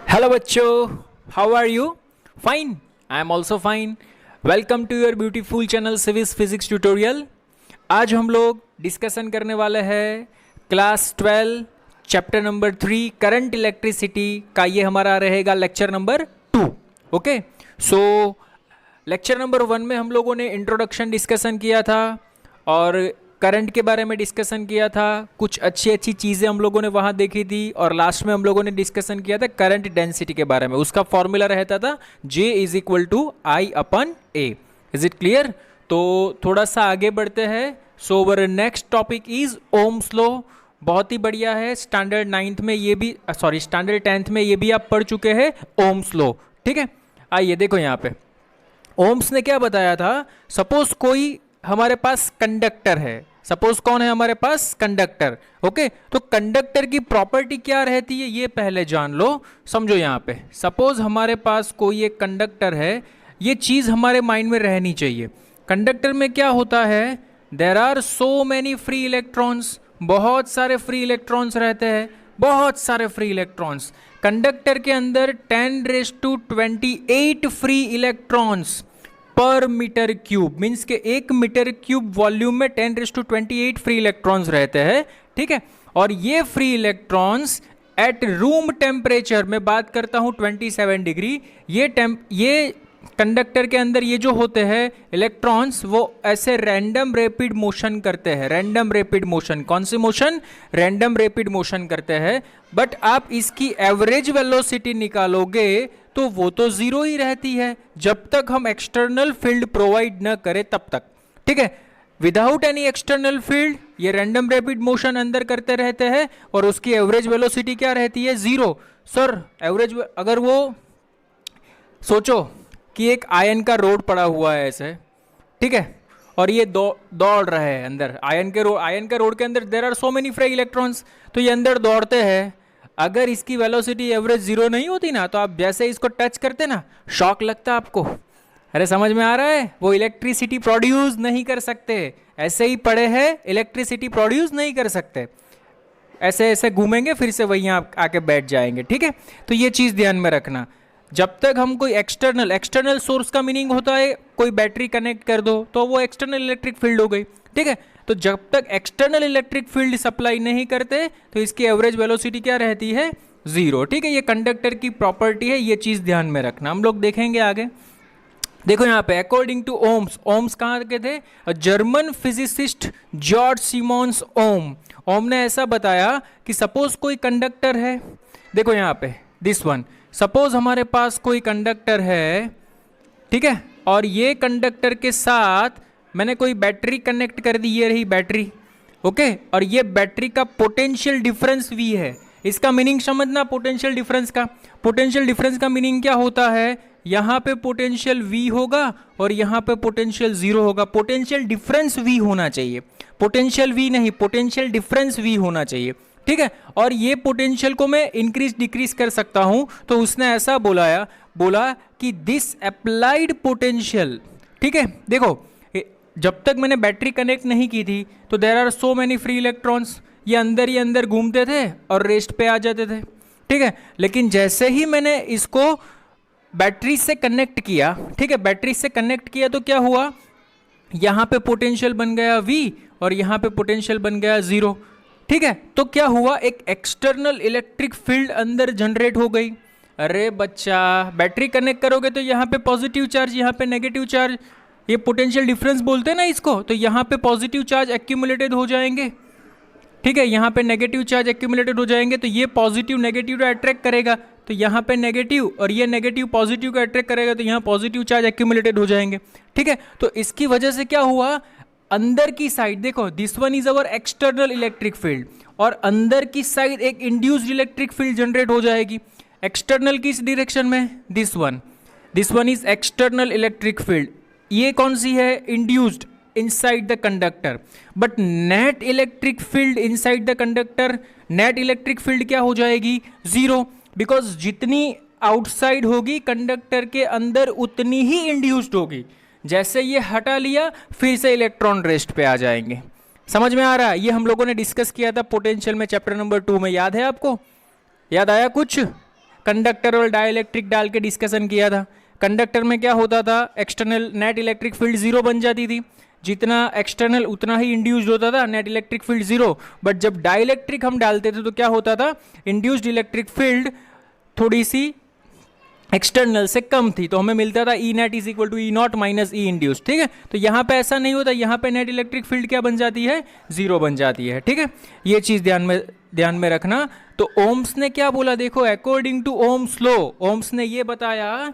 Hello बच्चों, how are you? Fine, I am also fine. Welcome to your beautiful channel civics physics tutorial. आज हम लोग discussion करने वाले हैं class 12 chapter number 3 current electricity का। ये हमारा रहेगा lecture number 2। Okay, so lecture number 1 में हम लोगों ने इंट्रोडक्शन डिस्कशन किया था और करंट के बारे में डिस्कशन किया था। कुछ अच्छी अच्छी चीज़ें हम लोगों ने वहाँ देखी थी और लास्ट में हम लोगों ने डिस्कशन किया था करंट डेंसिटी के बारे में। उसका फॉर्मूला रहता था J is equal to I upon A. Is it clear? तो थोड़ा सा आगे बढ़ते हैं। So our next topic is Ohm's law. बहुत ही बढ़िया है। स्टैंडर्ड 9th में ये भी स्टैंडर्ड 10th में ये भी आप पढ़ चुके हैं ओम्स लॉ। ठीक है, आइए देखो यहाँ पे ओम्स ने क्या बताया था। सपोज कोई हमारे पास कंडक्टर है। सपोज कौन है हमारे पास? कंडक्टर। ओके, तो कंडक्टर की प्रॉपर्टी क्या रहती है ये पहले जान लो, समझो। यहाँ पे सपोज हमारे पास कोई एक कंडक्टर है। ये चीज हमारे माइंड में रहनी चाहिए। कंडक्टर में क्या होता है? There are so many free electrons. बहुत सारे फ्री इलेक्ट्रॉन्स रहते हैं, बहुत सारे फ्री इलेक्ट्रॉन्स। कंडक्टर के अंदर 10⁻28 free electrons per metre cube, means के 1 मीटर क्यूब वॉल्यूम में 10⁻28 फ्री इलेक्ट्रॉन्स रहते हैं। ठीक है, और ये free electrons at room temperature में बात करता हूं 27 डिग्री। ये कंडक्टर के अंदर ये जो होते हैं इलेक्ट्रॉन्स, वो ऐसे रैंडम रैपिड मोशन करते हैं। रैंडम रैपिड मोशन, कौन सी मोशन? रैंडम रैपिड मोशन करते हैं। बट आप इसकी एवरेज वेलोसिटी निकालोगे तो वो तो जीरो ही रहती है जब तक हम एक्सटर्नल फील्ड प्रोवाइड न करें तब तक। ठीक है, विदाउट एनी एक्सटर्नल फील्ड ये रैंडम रैपिड मोशन अंदर करते रहते हैं और उसकी एवरेज वेलोसिटी क्या रहती है? जीरो। सर एवरेज, अगर वो सोचो कि एक आयन का रोड पड़ा हुआ है ऐसे, ठीक है, और ये दौड़ रहा है अंदर आयन का रोड के अंदर there are so many free electrons. तो ये अंदर दौड़ते हैं। अगर इसकी वेलोसिटी एवरेज जीरो नहीं होती ना, तो आप जैसे इसको टच करते ना, शॉक लगता आपको। अरे समझ में आ रहा है? वो इलेक्ट्रिसिटी प्रोड्यूस नहीं कर सकते। ऐसे ही पड़े हैं, इलेक्ट्रिसिटी प्रोड्यूस नहीं कर सकते। ऐसे ऐसे घूमेंगे, फिर से वहीं आके बैठ जाएंगे। ठीक है, तो ये चीज़ ध्यान में रखना। जब तक हम कोई एक्सटर्नल सोर्स का मीनिंग होता है कोई बैटरी कनेक्ट कर दो तो वो एक्सटर्नल इलेक्ट्रिक फील्ड हो गई। ठीक है, तो जब तक एक्सटर्नल इलेक्ट्रिक फील्ड सप्लाई नहीं करते तो इसकी एवरेज वेलोसिटी क्या रहती है? जीरो। ठीक है, ये कंडक्टर की प्रॉपर्टी है, ये चीज़ ध्यान में रखना। हम लोग देखेंगे आगे। देखो यहाँ पे अकॉर्डिंग टू ओम्स कहाँ के थे? जर्मन फिजिसिस्ट जॉर्ज सिमोन्स ओम ने ऐसा बताया कि सपोज कोई कंडक्टर है। देखो यहाँ पे दिस वन, सपोज हमारे पास कोई कंडक्टर है, ठीक है, और ये कंडक्टर के साथ मैंने कोई बैटरी कनेक्ट कर दी। ये रही बैटरी। ओके, और ये बैटरी का पोटेंशियल डिफरेंस V है। इसका मीनिंग समझना पोटेंशियल डिफरेंस का। पोटेंशियल डिफरेंस का मीनिंग क्या होता है? यहाँ पे पोटेंशियल V होगा और यहाँ पे पोटेंशियल जीरो होगा। पोटेंशियल डिफरेंस V होना चाहिए, पोटेंशियल V नहीं, पोटेंशियल डिफरेंस V होना चाहिए। ठीक है, और ये पोटेंशियल को मैं इंक्रीज डिक्रीज कर सकता हूं। तो उसने ऐसा बोला कि दिस अप्लाइड पोटेंशियल। ठीक है, देखो जब तक मैंने बैटरी कनेक्ट नहीं की थी तो there are so many free electrons, ये अंदर घूमते थे और रेस्ट पे आ जाते थे। ठीक है, लेकिन जैसे ही मैंने इसको बैटरी से कनेक्ट किया, ठीक है, बैटरी से कनेक्ट किया तो क्या हुआ? यहाँ पे पोटेंशियल बन गया V और यहाँ पे पोटेंशियल बन गया जीरो। ठीक है, तो क्या हुआ? एक एक्सटर्नल इलेक्ट्रिक फील्ड अंदर जनरेट हो गई। अरे बच्चा, बैटरी कनेक्ट करोगे तो यहाँ पे पॉजिटिव चार्ज, यहाँ पे नेगेटिव चार्ज, ये पोटेंशियल डिफरेंस बोलते हैं ना इसको। तो यहाँ पे पॉजिटिव चार्ज एक्यूमुलेटेड हो जाएंगे। ठीक है, यहाँ पे नेगेटिव चार्ज एक्यूमुलेटेड हो जाएंगे। तो ये पॉजिटिव नेगेटिव को अट्रैक्ट करेगा, तो यहाँ पे नेगेटिव, और ये नेगेटिव पॉजिटिव को अट्रैक्ट करेगा, तो यहाँ पॉजिटिव चार्ज एक्यूमुलेटेड हो जाएंगे। ठीक है, तो इसकी वजह से क्या हुआ? अंदर की साइड देखो, this one is our external electric field, और अंदर की साइड एक इंड्यूस्ड इलेक्ट्रिक फील्ड जनरेट हो जाएगी। एक्सटर्नल किस डायरेक्शन में? This one is external electric field. ये कौन सी है? Induced inside the conductor. But net electric field inside the conductor, net electric field क्या हो जाएगी? जीरो, बिकॉज जितनी आउटसाइड होगी कंडक्टर के अंदर उतनी ही इंड्यूस्ड होगी। जैसे ये हटा लिया फिर से इलेक्ट्रॉन रेस्ट पे आ जाएंगे। समझ में आ रहा है? ये हम लोगों ने डिस्कस किया था पोटेंशियल में चैप्टर नंबर 2 में, याद है आपको? याद आया कुछ? कंडक्टर और डाइलेक्ट्रिक डाल के डिस्कशन किया था। कंडक्टर में क्या होता था, external net electric field zero बन जाती थी, जितना एक्सटर्नल उतना ही इंड्यूस्ड होता था, net electric field zero. But जब डाइलेक्ट्रिक हम डालते थे तो क्या होता था, इंड्यूस्ड इलेक्ट्रिक फील्ड थोड़ी सी एक्सटर्नल से कम थी, तो हमें मिलता था E net is equal to E naught minus E induced. ठीक है, तो यहाँ पे ऐसा नहीं होता, यहाँ पे नेट इलेक्ट्रिक फील्ड क्या बन जाती है, जीरो बन जाती है। ठीक है, ये चीज़ ध्यान में रखना। तो ओम्स ने क्या बोला, देखो according to Ohm's law, Ohm's ने ये बताया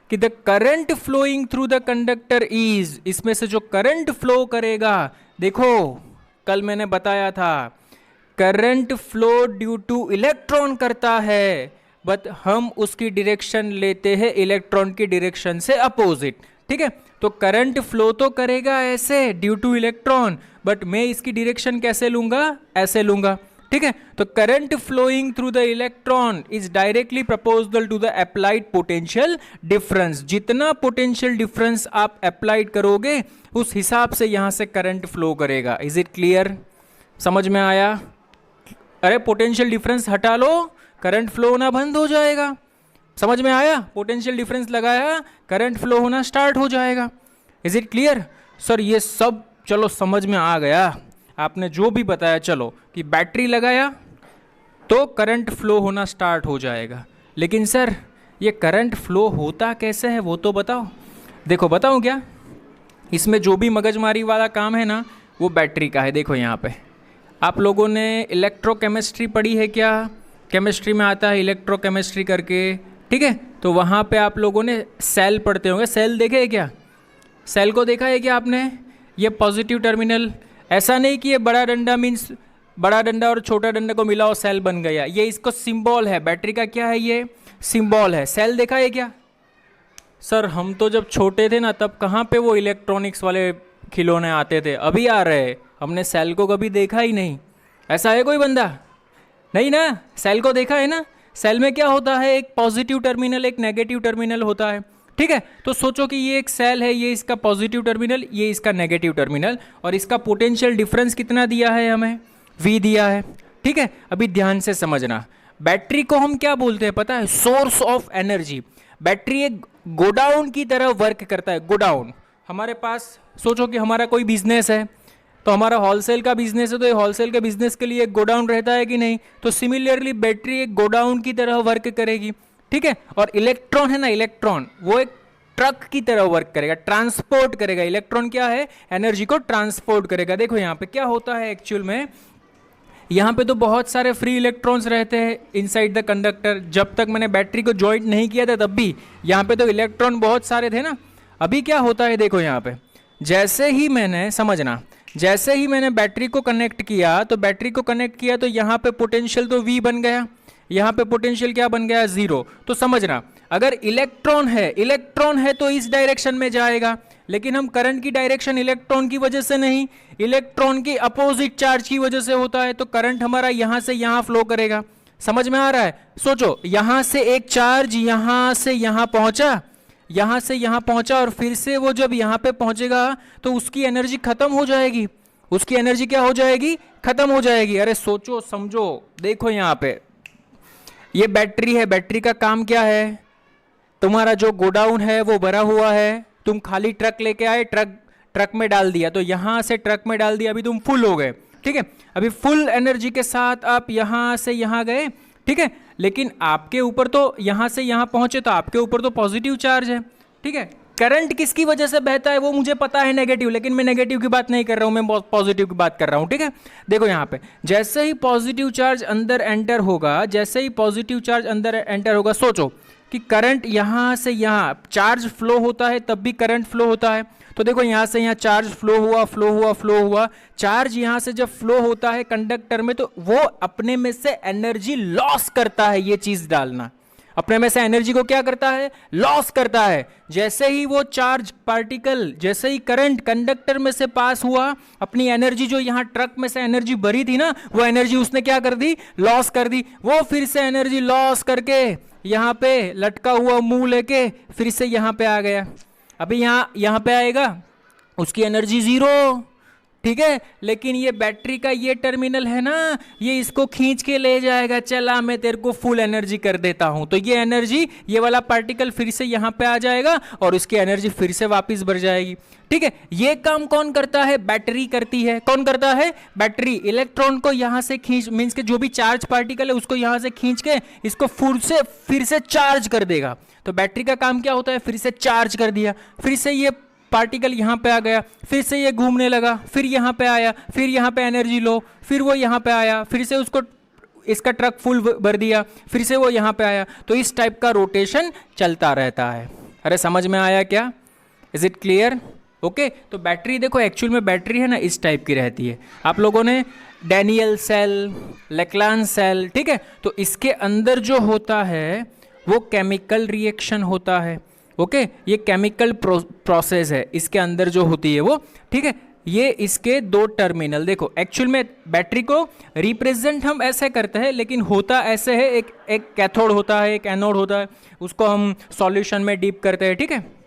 कि the current flowing through the conductor is, इसमें से जो करंट फ्लो करेगा, देखो कल मैंने बताया था current flow due two electron करता है, बट हम उसकी डायरेक्शन लेते हैं इलेक्ट्रॉन की डायरेक्शन से अपोजिट। ठीक है, तो करंट फ्लो तो करेगा ऐसे ड्यू टू इलेक्ट्रॉन, बट मैं इसकी डायरेक्शन कैसे लूंगा, ऐसे लूंगा। ठीक है, तो current flowing through the electron is directly proportional to the applied potential difference. जितना पोटेंशियल डिफरेंस आप अप्लाइड करोगे उस हिसाब से यहां से करंट फ्लो करेगा। इज इट क्लियर, समझ में आया? अरे पोटेंशियल डिफरेंस हटा लो, करंट फ्लो होना बंद हो जाएगा। समझ में आया? पोटेंशियल डिफरेंस लगाया, करंट फ्लो होना स्टार्ट हो जाएगा। Is it clear? सर ये सब चलो समझ में आ गया, आपने जो भी बताया, चलो कि बैटरी लगाया तो करंट फ्लो होना स्टार्ट हो जाएगा, लेकिन सर ये करंट फ्लो होता कैसे है वो तो बताओ। देखो बताऊं क्या, इसमें जो भी मगजमारी वाला काम है ना वो बैटरी का है। देखो यहाँ पे आप लोगों ने इलेक्ट्रोकेमिस्ट्री पढ़ी है क्या, केमिस्ट्री में आता है इलेक्ट्रोकेमिस्ट्री करके। ठीक है, तो वहाँ पे आप लोगों ने सेल पढ़ते होंगे, सेल देखे है क्या, सेल को देखा है क्या आपने? ये पॉजिटिव टर्मिनल, ऐसा नहीं कि ये बड़ा डंडा मीन्स बड़ा डंडा और छोटा डंडा को मिलाओ सेल बन गया, ये इसको सिंबल है, बैटरी का क्या है, ये सिंबल है। सेल देखा है क्या? सर हम तो जब छोटे थे ना तब कहाँ पे वो इलेक्ट्रॉनिक्स वाले खिलौने आते थे, अभी आ रहे हैं, हमने सेल को कभी देखा ही नहीं। ऐसा है कोई बंदा? नहीं ना, सेल को देखा है ना। सेल में क्या होता है, एक पॉजिटिव टर्मिनल एक नेगेटिव टर्मिनल होता है। ठीक है, तो सोचो कि ये एक सेल है, ये इसका पॉजिटिव टर्मिनल, ये इसका नेगेटिव टर्मिनल, और इसका पोटेंशियल डिफरेंस कितना दिया है हमें, V दिया है। ठीक है, अभी ध्यान से समझना, बैटरी को हम क्या बोलते हैं पता है, सोर्स ऑफ एनर्जी। बैटरी एक गोडाउन की तरह वर्क करता है। गोडाउन, हमारे पास सोचो कि हमारा कोई बिजनेस है, तो हमारा होलसेल का बिजनेस है, तो ये होलसेल के बिजनेस के लिए एक गोडाउन रहता है कि नहीं, तो सिमिलरली बैटरी एक गोडाउन की तरह वर्क करेगी। ठीक है, और इलेक्ट्रॉन है ना, इलेक्ट्रॉन वो एक ट्रक की तरह वर्क करेगा, ट्रांसपोर्ट करेगा। इलेक्ट्रॉन क्या है, एनर्जी को ट्रांसपोर्ट करेगा। देखो यहाँ पे क्या होता है एक्चुअल में, यहाँ पे तो बहुत सारे फ्री इलेक्ट्रॉन्स रहते हैं इनसाइड द कंडक्टर। जब तक मैंने बैटरी को जॉइंट नहीं किया था तब भी यहाँ पे तो इलेक्ट्रॉन बहुत सारे थे ना। अभी क्या होता है देखो यहाँ पे, जैसे ही मैंने, समझना, जैसे ही मैंने बैटरी को कनेक्ट किया, तो बैटरी को कनेक्ट किया तो यहाँ पे पोटेंशियल तो V बन गया, यहाँ पे पोटेंशियल क्या बन गया, जीरो। तो समझना, अगर इलेक्ट्रॉन है तो इस डायरेक्शन में जाएगा, लेकिन हम करंट की डायरेक्शन इलेक्ट्रॉन की वजह से नहीं, इलेक्ट्रॉन की अपोजिट चार्ज की वजह से होता है, तो करंट हमारा यहाँ से यहाँ फ्लो करेगा। समझ में आ रहा है? सोचो यहाँ से एक चार्ज यहाँ से यहाँ पहुंचा, यहाँ से यहाँ पहुंचा, और फिर से वो जब यहाँ पे पहुंचेगा तो उसकी एनर्जी खत्म हो जाएगी। उसकी एनर्जी क्या हो जाएगी, खत्म हो जाएगी। अरे सोचो समझो, देखो यहाँ पे ये बैटरी है, बैटरी का काम क्या है, तुम्हारा जो गोडाउन है वो भरा हुआ है, तुम खाली ट्रक लेके आए, ट्रक में डाल दिया, तो यहाँ से ट्रक में डाल दिया, अभी तुम फुल हो गए। ठीक है, अभी फुल एनर्जी के साथ आप यहाँ से यहाँ गए। ठीक है, लेकिन आपके ऊपर तो यहाँ से यहाँ पहुंचे तो आपके ऊपर तो पॉजिटिव चार्ज है। ठीक है, करंट किसकी वजह से बहता है वो मुझे पता है, नेगेटिव, लेकिन मैं नेगेटिव की बात नहीं कर रहा हूं, मैं पॉजिटिव की बात कर रहा हूं। ठीक है, देखो यहाँ पे जैसे ही पॉजिटिव चार्ज अंदर एंटर होगा, जैसे ही पॉजिटिव चार्ज अंदर एंटर होगा, सोचो कि करंट यहाँ से यहाँ चार्ज फ्लो होता है तब भी करंट फ्लो होता है। तो देखो यहाँ से यहाँ चार्ज फ्लो हुआ, चार्ज यहाँ से जब फ्लो होता है कंडक्टर में, तो वो अपने में से एनर्जी लॉस करता है। ये चीज डालना, अपने में से एनर्जी को क्या करता है, लॉस करता है। जैसे ही वो चार्ज पार्टिकल, जैसे ही करंट कंडक्टर में से पास हुआ, अपनी एनर्जी जो यहाँ ट्रक में से एनर्जी भरी थी ना, वो एनर्जी उसने क्या कर दी, लॉस कर दी। वो फिर से एनर्जी लॉस करके यहाँ पे लटका हुआ मुंह लेके फिर से यहाँ पे आ गया। अभी यहाँ पे आएगा, उसकी एनर्जी जीरो, ठीक है, लेकिन ये बैटरी का ये टर्मिनल है ना, ये इसको खींच के ले जाएगा, चला मैं तेरे को फुल एनर्जी कर देता हूं, तो ये एनर्जी, ये वाला पार्टिकल फिर से यहां पे आ जाएगा और उसकी एनर्जी फिर से वापस बढ़ जाएगी। ठीक है, ये काम कौन करता है? बैटरी करती है। कौन करता है? बैटरी। इलेक्ट्रॉन को यहां से खींच, मींस के जो भी चार्ज पार्टिकल है उसको यहां से खींच के इसको फिर से चार्ज कर देगा। तो बैटरी का काम क्या होता है? फिर से चार्ज कर दिया, फिर से ये पार्टिकल यहाँ पे आ गया, फिर से ये घूमने लगा, फिर यहाँ पे आया, फिर यहाँ पे एनर्जी लो, फिर वो यहाँ पे आया, फिर से उसको इसका ट्रक फुल भर दिया, फिर से वो यहाँ पे आया। तो इस टाइप का रोटेशन चलता रहता है। अरे समझ में आया क्या? Is it clear? ओके, तो बैटरी देखो, एक्चुअल में बैटरी है ना इस टाइप की रहती है। आप लोगों ने डैनियल सेल, लेक्लान सेल, ठीक है, तो इसके अंदर जो होता है वो केमिकल रिएक्शन होता है। ओके, ये केमिकल प्रोसेस है इसके अंदर जो होती है वो, ठीक है। ये इसके दो टर्मिनल देखो, एक्चुअल में बैटरी को रिप्रेजेंट हम ऐसे करते हैं, लेकिन होता ऐसे है, एक कैथोड होता है, एक एनोड होता है, उसको हम सॉल्यूशन में डीप करते हैं, ठीक है।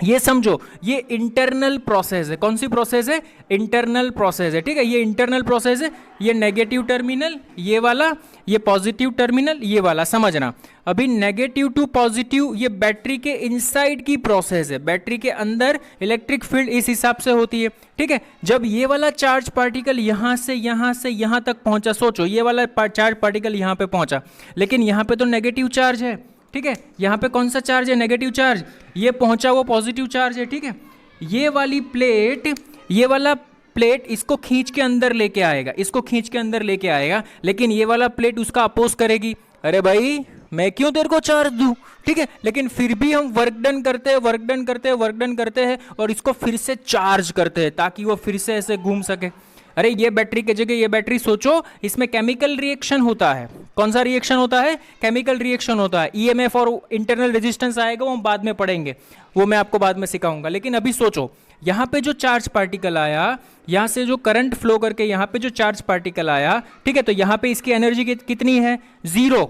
ये समझो, ये इंटरनल प्रोसेस है। कौन सी प्रोसेस है? इंटरनल प्रोसेस है, ठीक है। ये इंटरनल प्रोसेस है, ये नेगेटिव टर्मिनल ये वाला, ये पॉजिटिव टर्मिनल ये वाला, समझना। अभी नेगेटिव टू पॉजिटिव ये बैटरी के इनसाइड की प्रोसेस है। बैटरी के अंदर इलेक्ट्रिक फील्ड इस हिसाब से होती है, ठीक है। जब ये वाला चार्ज पार्टिकल यहाँ से यहाँ तक पहुँचा, सोचो ये वाला चार्ज पार्टिकल यहाँ पे पहुँचा, लेकिन यहाँ पे तो नेगेटिव चार्ज है, ठीक है। यहाँ पे कौन सा चार्ज है? Negative charge. ये पहुंचा वो पॉजिटिव चार्ज है, ठीक है। ये वाली प्लेट, ये वाला प्लेट इसको खींच के अंदर लेके आएगा, इसको खींच के अंदर लेके आएगा, लेकिन ये वाला प्लेट उसका अपोज करेगी। अरे भाई मैं क्यों तेरे को चार्ज दूं, ठीक है। लेकिन फिर भी हम वर्क डन करते हैं और इसको फिर से चार्ज करते हैं ताकि वो फिर से ऐसे घूम सके। अरे ये बैटरी की जगह ये बैटरी सोचो, इसमें केमिकल रिएक्शन होता है। कौन सा रिएक्शन होता है? केमिकल रिएक्शन होता है। ईएमएफ और इंटरनल रेजिस्टेंस आएगा, वो हम बाद में पढ़ेंगे, वो मैं आपको बाद में सिखाऊंगा। लेकिन अभी सोचो, यहाँ पे जो चार्ज पार्टिकल आया, यहाँ से जो करंट फ्लो करके यहाँ पे जो चार्ज पार्टिकल आया, ठीक है, तो यहाँ पे इसकी एनर्जी कितनी है? 0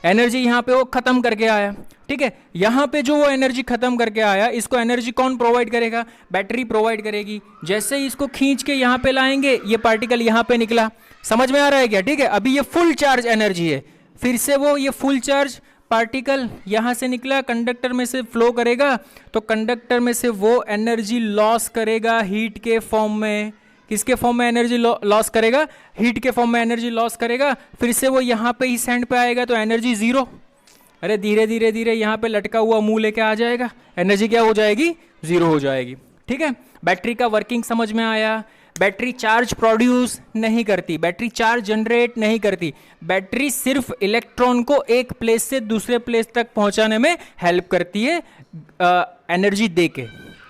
एनर्जी यहाँ पे वो खत्म करके आया, ठीक है। यहाँ पे जो वो एनर्जी खत्म करके आया, इसको एनर्जी कौन प्रोवाइड करेगा? बैटरी प्रोवाइड करेगी। जैसे ही इसको खींच के यहाँ पे लाएंगे, ये पार्टिकल यहाँ पे निकला, समझ में आ रहा है क्या? ठीक है, अभी ये फुल चार्ज एनर्जी है, फिर से वो ये फुल चार्ज पार्टिकल यहाँ से निकला, कंडक्टर में से फ्लो करेगा, तो कंडक्टर में से वो एनर्जी लॉस करेगा हीट के फॉर्म में। किसके फॉर्म में एनर्जी लॉस करेगा? हीट के फॉर्म में एनर्जी लॉस करेगा। फिर से वो यहाँ पे इस एंड पे आएगा, तो एनर्जी 0। अरे धीरे धीरे यहाँ पे लटका हुआ मुंह लेके आ जाएगा, एनर्जी क्या हो जाएगी? 0 हो जाएगी, ठीक है। बैटरी का वर्किंग समझ में आया? बैटरी चार्ज प्रोड्यूस नहीं करती, बैटरी चार्ज जनरेट नहीं करती, बैटरी सिर्फ इलेक्ट्रॉन को एक प्लेस से दूसरे प्लेस तक पहुंचाने में हेल्प करती है एनर्जी दे के।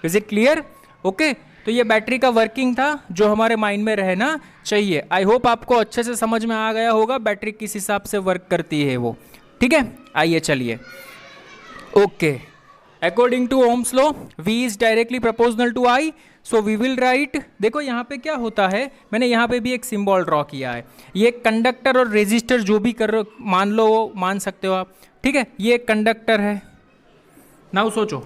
Is it clear? ओके, तो ये बैटरी का वर्किंग था जो हमारे माइंड में रहना चाहिए। आई होप आपको अच्छे से समझ में आ गया होगा बैटरी किस हिसाब से वर्क करती है वो, ठीक है। आइए चलिए, okay, according to Ohm's law V is directly proportional to I, so we will write. देखो यहाँ पे क्या होता है, मैंने यहाँ पे भी एक सिंबल ड्रॉ किया है। ये कंडक्टर और रेजिस्टर जो भी कर मान लो, मान सकते हो आप, ठीक है। ये कंडक्टर है। नाउ सोचो,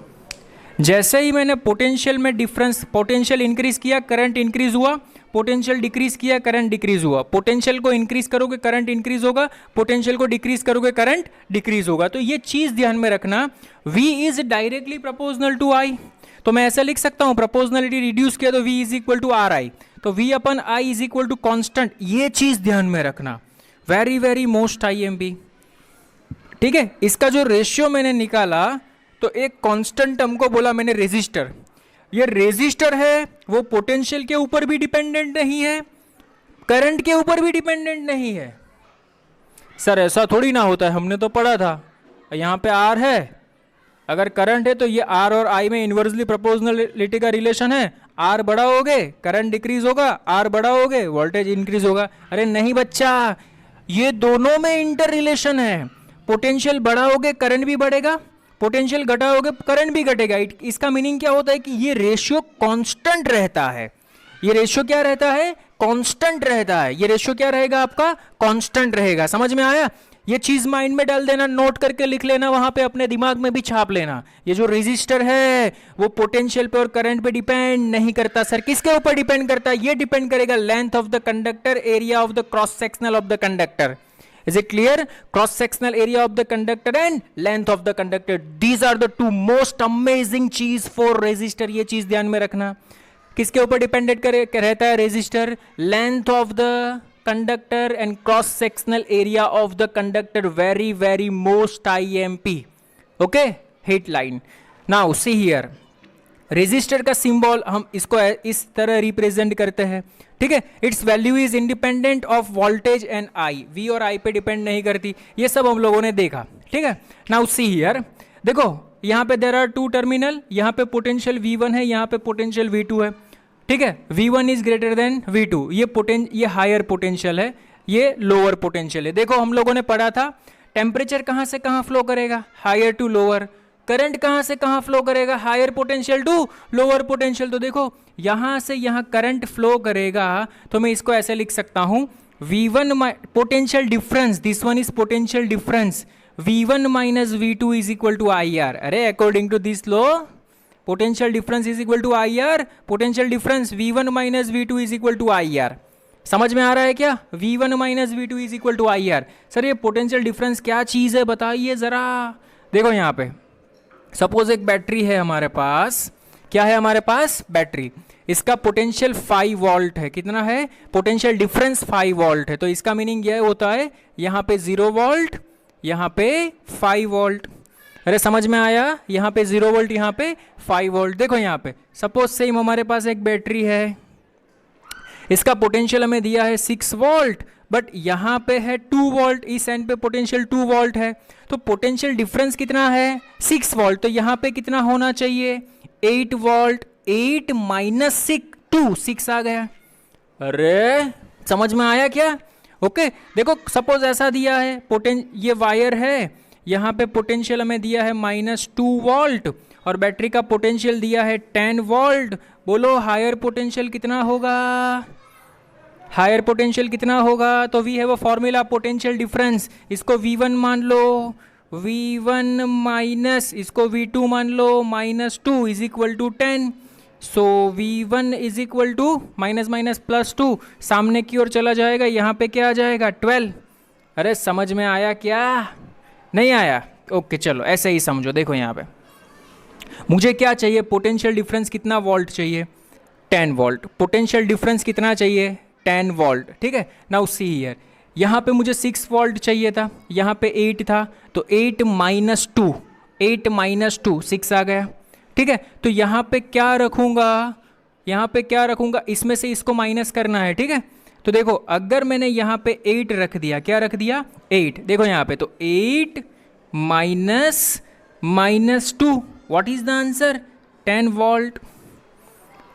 जैसे ही मैंने पोटेंशियल में डिफरेंस, पोटेंशियल इंक्रीज किया करंट इंक्रीज हुआ, पोटेंशियल डिक्रीज किया करंट डिक्रीज हुआ। पोटेंशियल को इंक्रीज करोगे करंट इंक्रीज होगा, पोटेंशियल को डिक्रीज करोगे करंट डिक्रीज होगा। तो ये चीज ध्यान में रखना, V is directly proportional to I। तो मैं ऐसा लिख सकता हूं, प्रोपोर्शनलिटी रिड्यूस किया तो V is equal to RI, तो V अपन I is equal to constant. ये चीज ध्यान में रखना, वेरी वेरी मोस्ट IMP, ठीक है। इसका जो रेशियो मैंने निकाला, तो एक कांस्टेंट टर्म को बोला मैंने रेजिस्टर। ये रेजिस्टर है, वो पोटेंशियल के ऊपर भी डिपेंडेंट नहीं है, करंट के ऊपर भी डिपेंडेंट नहीं है। सर ऐसा थोड़ी ना होता है, हमने तो पढ़ा था। यहाँ पे R है, अगर करंट है तो ये R और I में इन्वर्सली प्रोपोर्शनलिटी का रिलेशन है। R बड़ा होगे करंट डिक्रीज होगा, R बड़ा होगे वोल्टेज इंक्रीज होगा। अरे नहीं बच्चा, ये दोनों में इंटर रिलेशन है। पोटेंशियल बड़ा होगे करंट भी बढ़ेगा, पोटेंशियल घटाओगे करंट भी घटेगा। इसका मीनिंग क्या होता है कि ये रेशियो कांस्टेंट रहता है। ये रेशियो क्या रहता है? कांस्टेंट रहता है, ये रेशियो क्या रहेगा आपका, कांस्टेंट रहेगा। समझ में आया? ये चीज माइंड में डाल देना, नोट करके लिख लेना, वहां पे अपने दिमाग में भी छाप लेना। ये जो रेजिस्टर है वो पोटेंशियल पे और करंट पे डिपेंड नहीं करता। सर किसके ऊपर डिपेंड करता है? ये डिपेंड करेगा length of the conductor, area of the cross sectional of the conductor. Is it clear? Cross sectional area of the conductor and length of the conductor. These are the two most amazing चीज for resistor. ये चीज ध्यान में रखना। किसके ऊपर dependent करे रहता है resistor? Length of the conductor and cross sectional area of the conductor. Very very most IMP. Okay, hit line. Now see here, resistor का सिंबल हम इसको इस तरह रिप्रेजेंट करते हैं, ठीक है। Its value is independent of voltage and I, V और आई पे डिपेंड नहीं करती। ये सब हम लोगों ने देखा, ठीक है। नाउ सी हियर, देखो यहाँ पे देयर आर टू टर्मिनल, यहाँ पे पोटेंशियल V1 है, यहाँ पे पोटेंशियल V2 है, ठीक है। V1 is greater than V2, ये हायर पोटेंशियल है, ये लोअर पोटेंशियल है। देखो हम लोगों ने पढ़ा था टेम्परेचर कहाँ से कहाँ फ्लो करेगा, हायर टू लोअर। करंट कहाँ से कहाँ फ्लो करेगा, higher potential to lower potential. तो देखो यहाँ से यहाँ करंट फ्लो करेगा, तो मैं इसको ऐसे लिख सकता हूँ V1 potential difference, this one is potential difference, V1 minus V2 is equal to IR। अरे according to this law potential difference is equal to IR, potential difference V1 minus V2 is equal to IR। समझ में आ रहा है क्या? V1 minus V2 is equal to IR। Sir ये potential difference क्या चीज़ है बताइए ज़रा। देखो यहाँ पे सपोज एक बैटरी है हमारे पास, क्या है हमारे पास? बैटरी। इसका पोटेंशियल 5 वोल्ट है। कितना है? पोटेंशियल डिफरेंस 5 वोल्ट है। तो इसका मीनिंग यह होता है यहाँ पे 0 वोल्ट, यहाँ पे 5 वोल्ट। अरे समझ में आया? यहाँ पे 0 वोल्ट, यहाँ पे 5 वोल्ट। देखो यहाँ पे सपोज सेम हमारे पास एक बैटरी है, इसका पोटेंशियल हमें दिया है 6 वोल्ट, बट यहाँ पे है 2 वोल्ट, इस एंड पे पोटेंशियल 2 वोल्ट है। तो पोटेंशियल डिफरेंस कितना है? 6 वोल्ट। तो यहाँ पे कितना होना चाहिए? 8 वोल्ट। 8 माइनस 6 आ गया। अरे समझ में आया क्या? ओके देखो सपोज ऐसा दिया है, ये वायर है, यहाँ पे पोटेंशियल हमें दिया है -2 वोल्ट और बैटरी का पोटेंशियल दिया है 10 वोल्ट। बोलो हायर पोटेंशियल कितना होगा? हायर पोटेंशियल कितना होगा? तो we have a formula potential difference, इसको V1 मान लो, V1 माइनस इसको V2 मान लो, -2 is equal to 10। So V1 is equal to minus minus +2 सामने की ओर चला जाएगा, यहाँ पे क्या आ जाएगा? 12। अरे समझ में आया क्या? नहीं आया? ओके चलो ऐसे ही समझो। देखो यहाँ पे मुझे क्या चाहिए? पोटेंशियल डिफरेंस कितना वोल्ट चाहिए? 10 वोल्ट। पोटेंशियल डिफरेंस कितना चाहिए? 10 वोल्ट, ठीक है। नाउ सी हियर, यहाँ पे मुझे 6 वोल्ट चाहिए था, यहाँ पे 8 था, तो 8 माइनस 2 6 आ गया, ठीक है। तो यहाँ पे क्या रखूँगा? यहाँ पे क्या रखूँगा? इसमें से इसको माइनस करना है, ठीक है। तो देखो अगर मैंने यहाँ पे 8 रख दिया, क्या रख दिया? 8। देखो यहाँ पे तो 8 minus 2, what is the answer? 10 volt.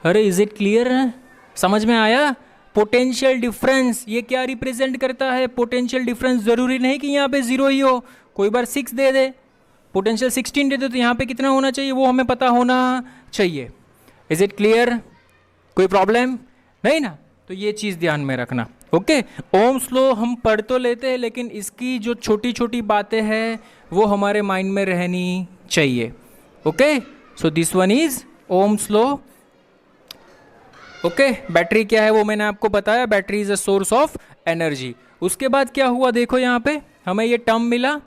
अरे इज इट क्लियर? समझ में आया? पोटेंशियल डिफरेंस ये क्या रिप्रेजेंट करता है? पोटेंशियल डिफरेंस जरूरी नहीं कि यहाँ पे 0 ही हो, कोई बार 6 दे दे, पोटेंशियल 16 दे दे, तो यहाँ पे कितना होना चाहिए वो हमें पता होना चाहिए। Is it clear? कोई प्रॉब्लम नहीं ना? तो ये चीज़ ध्यान में रखना। ओके ओम्स लॉ हम पढ़ तो लेते हैं, लेकिन इसकी जो छोटी छोटी बातें हैं वो हमारे माइंड में रहनी चाहिए। Okay so this one is Ohm's law. Okay battery क्या है वो मैंने आपको बताया, battery is a source of energy. उसके बाद क्या हुआ? देखो यहाँ पे हमें ये टर्म मिला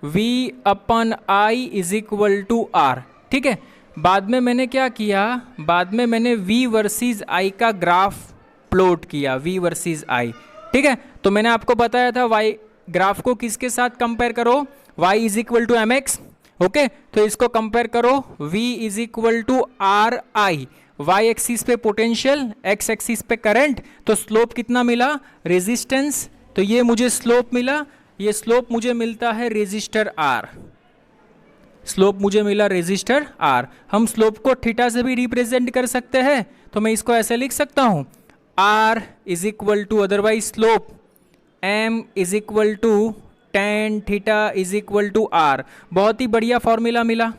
V/I is equal to R, ठीक है। बाद में मैंने क्या किया? बाद में मैंने V वर्सेस I का ग्राफ प्लॉट किया, V वर्सेस I, ठीक है। तो मैंने आपको बताया था Y ग्राफ को किसके साथ कंपेयर करो? Y is equal to mx, okay. तो इसको कंपेयर करो V is equal to RI, y axis पे पोटेंशियल, x एक्सिस पे करंट, तो स्लोप कितना मिला? रेजिस्टेंस। तो ये मुझे स्लोप मिला, ये स्लोप मुझे मिलता है रेजिस्टर R, स्लोप मुझे मिला रेजिस्टर R। हम स्लोप को थीटा से भी रिप्रेजेंट कर सकते हैं, तो मैं इसको ऐसे लिख सकता हूँ R is equal to otherwise slope M is equal to tan theta is equal to R। बहुत ही बढ़िया फॉर्मूला मिला,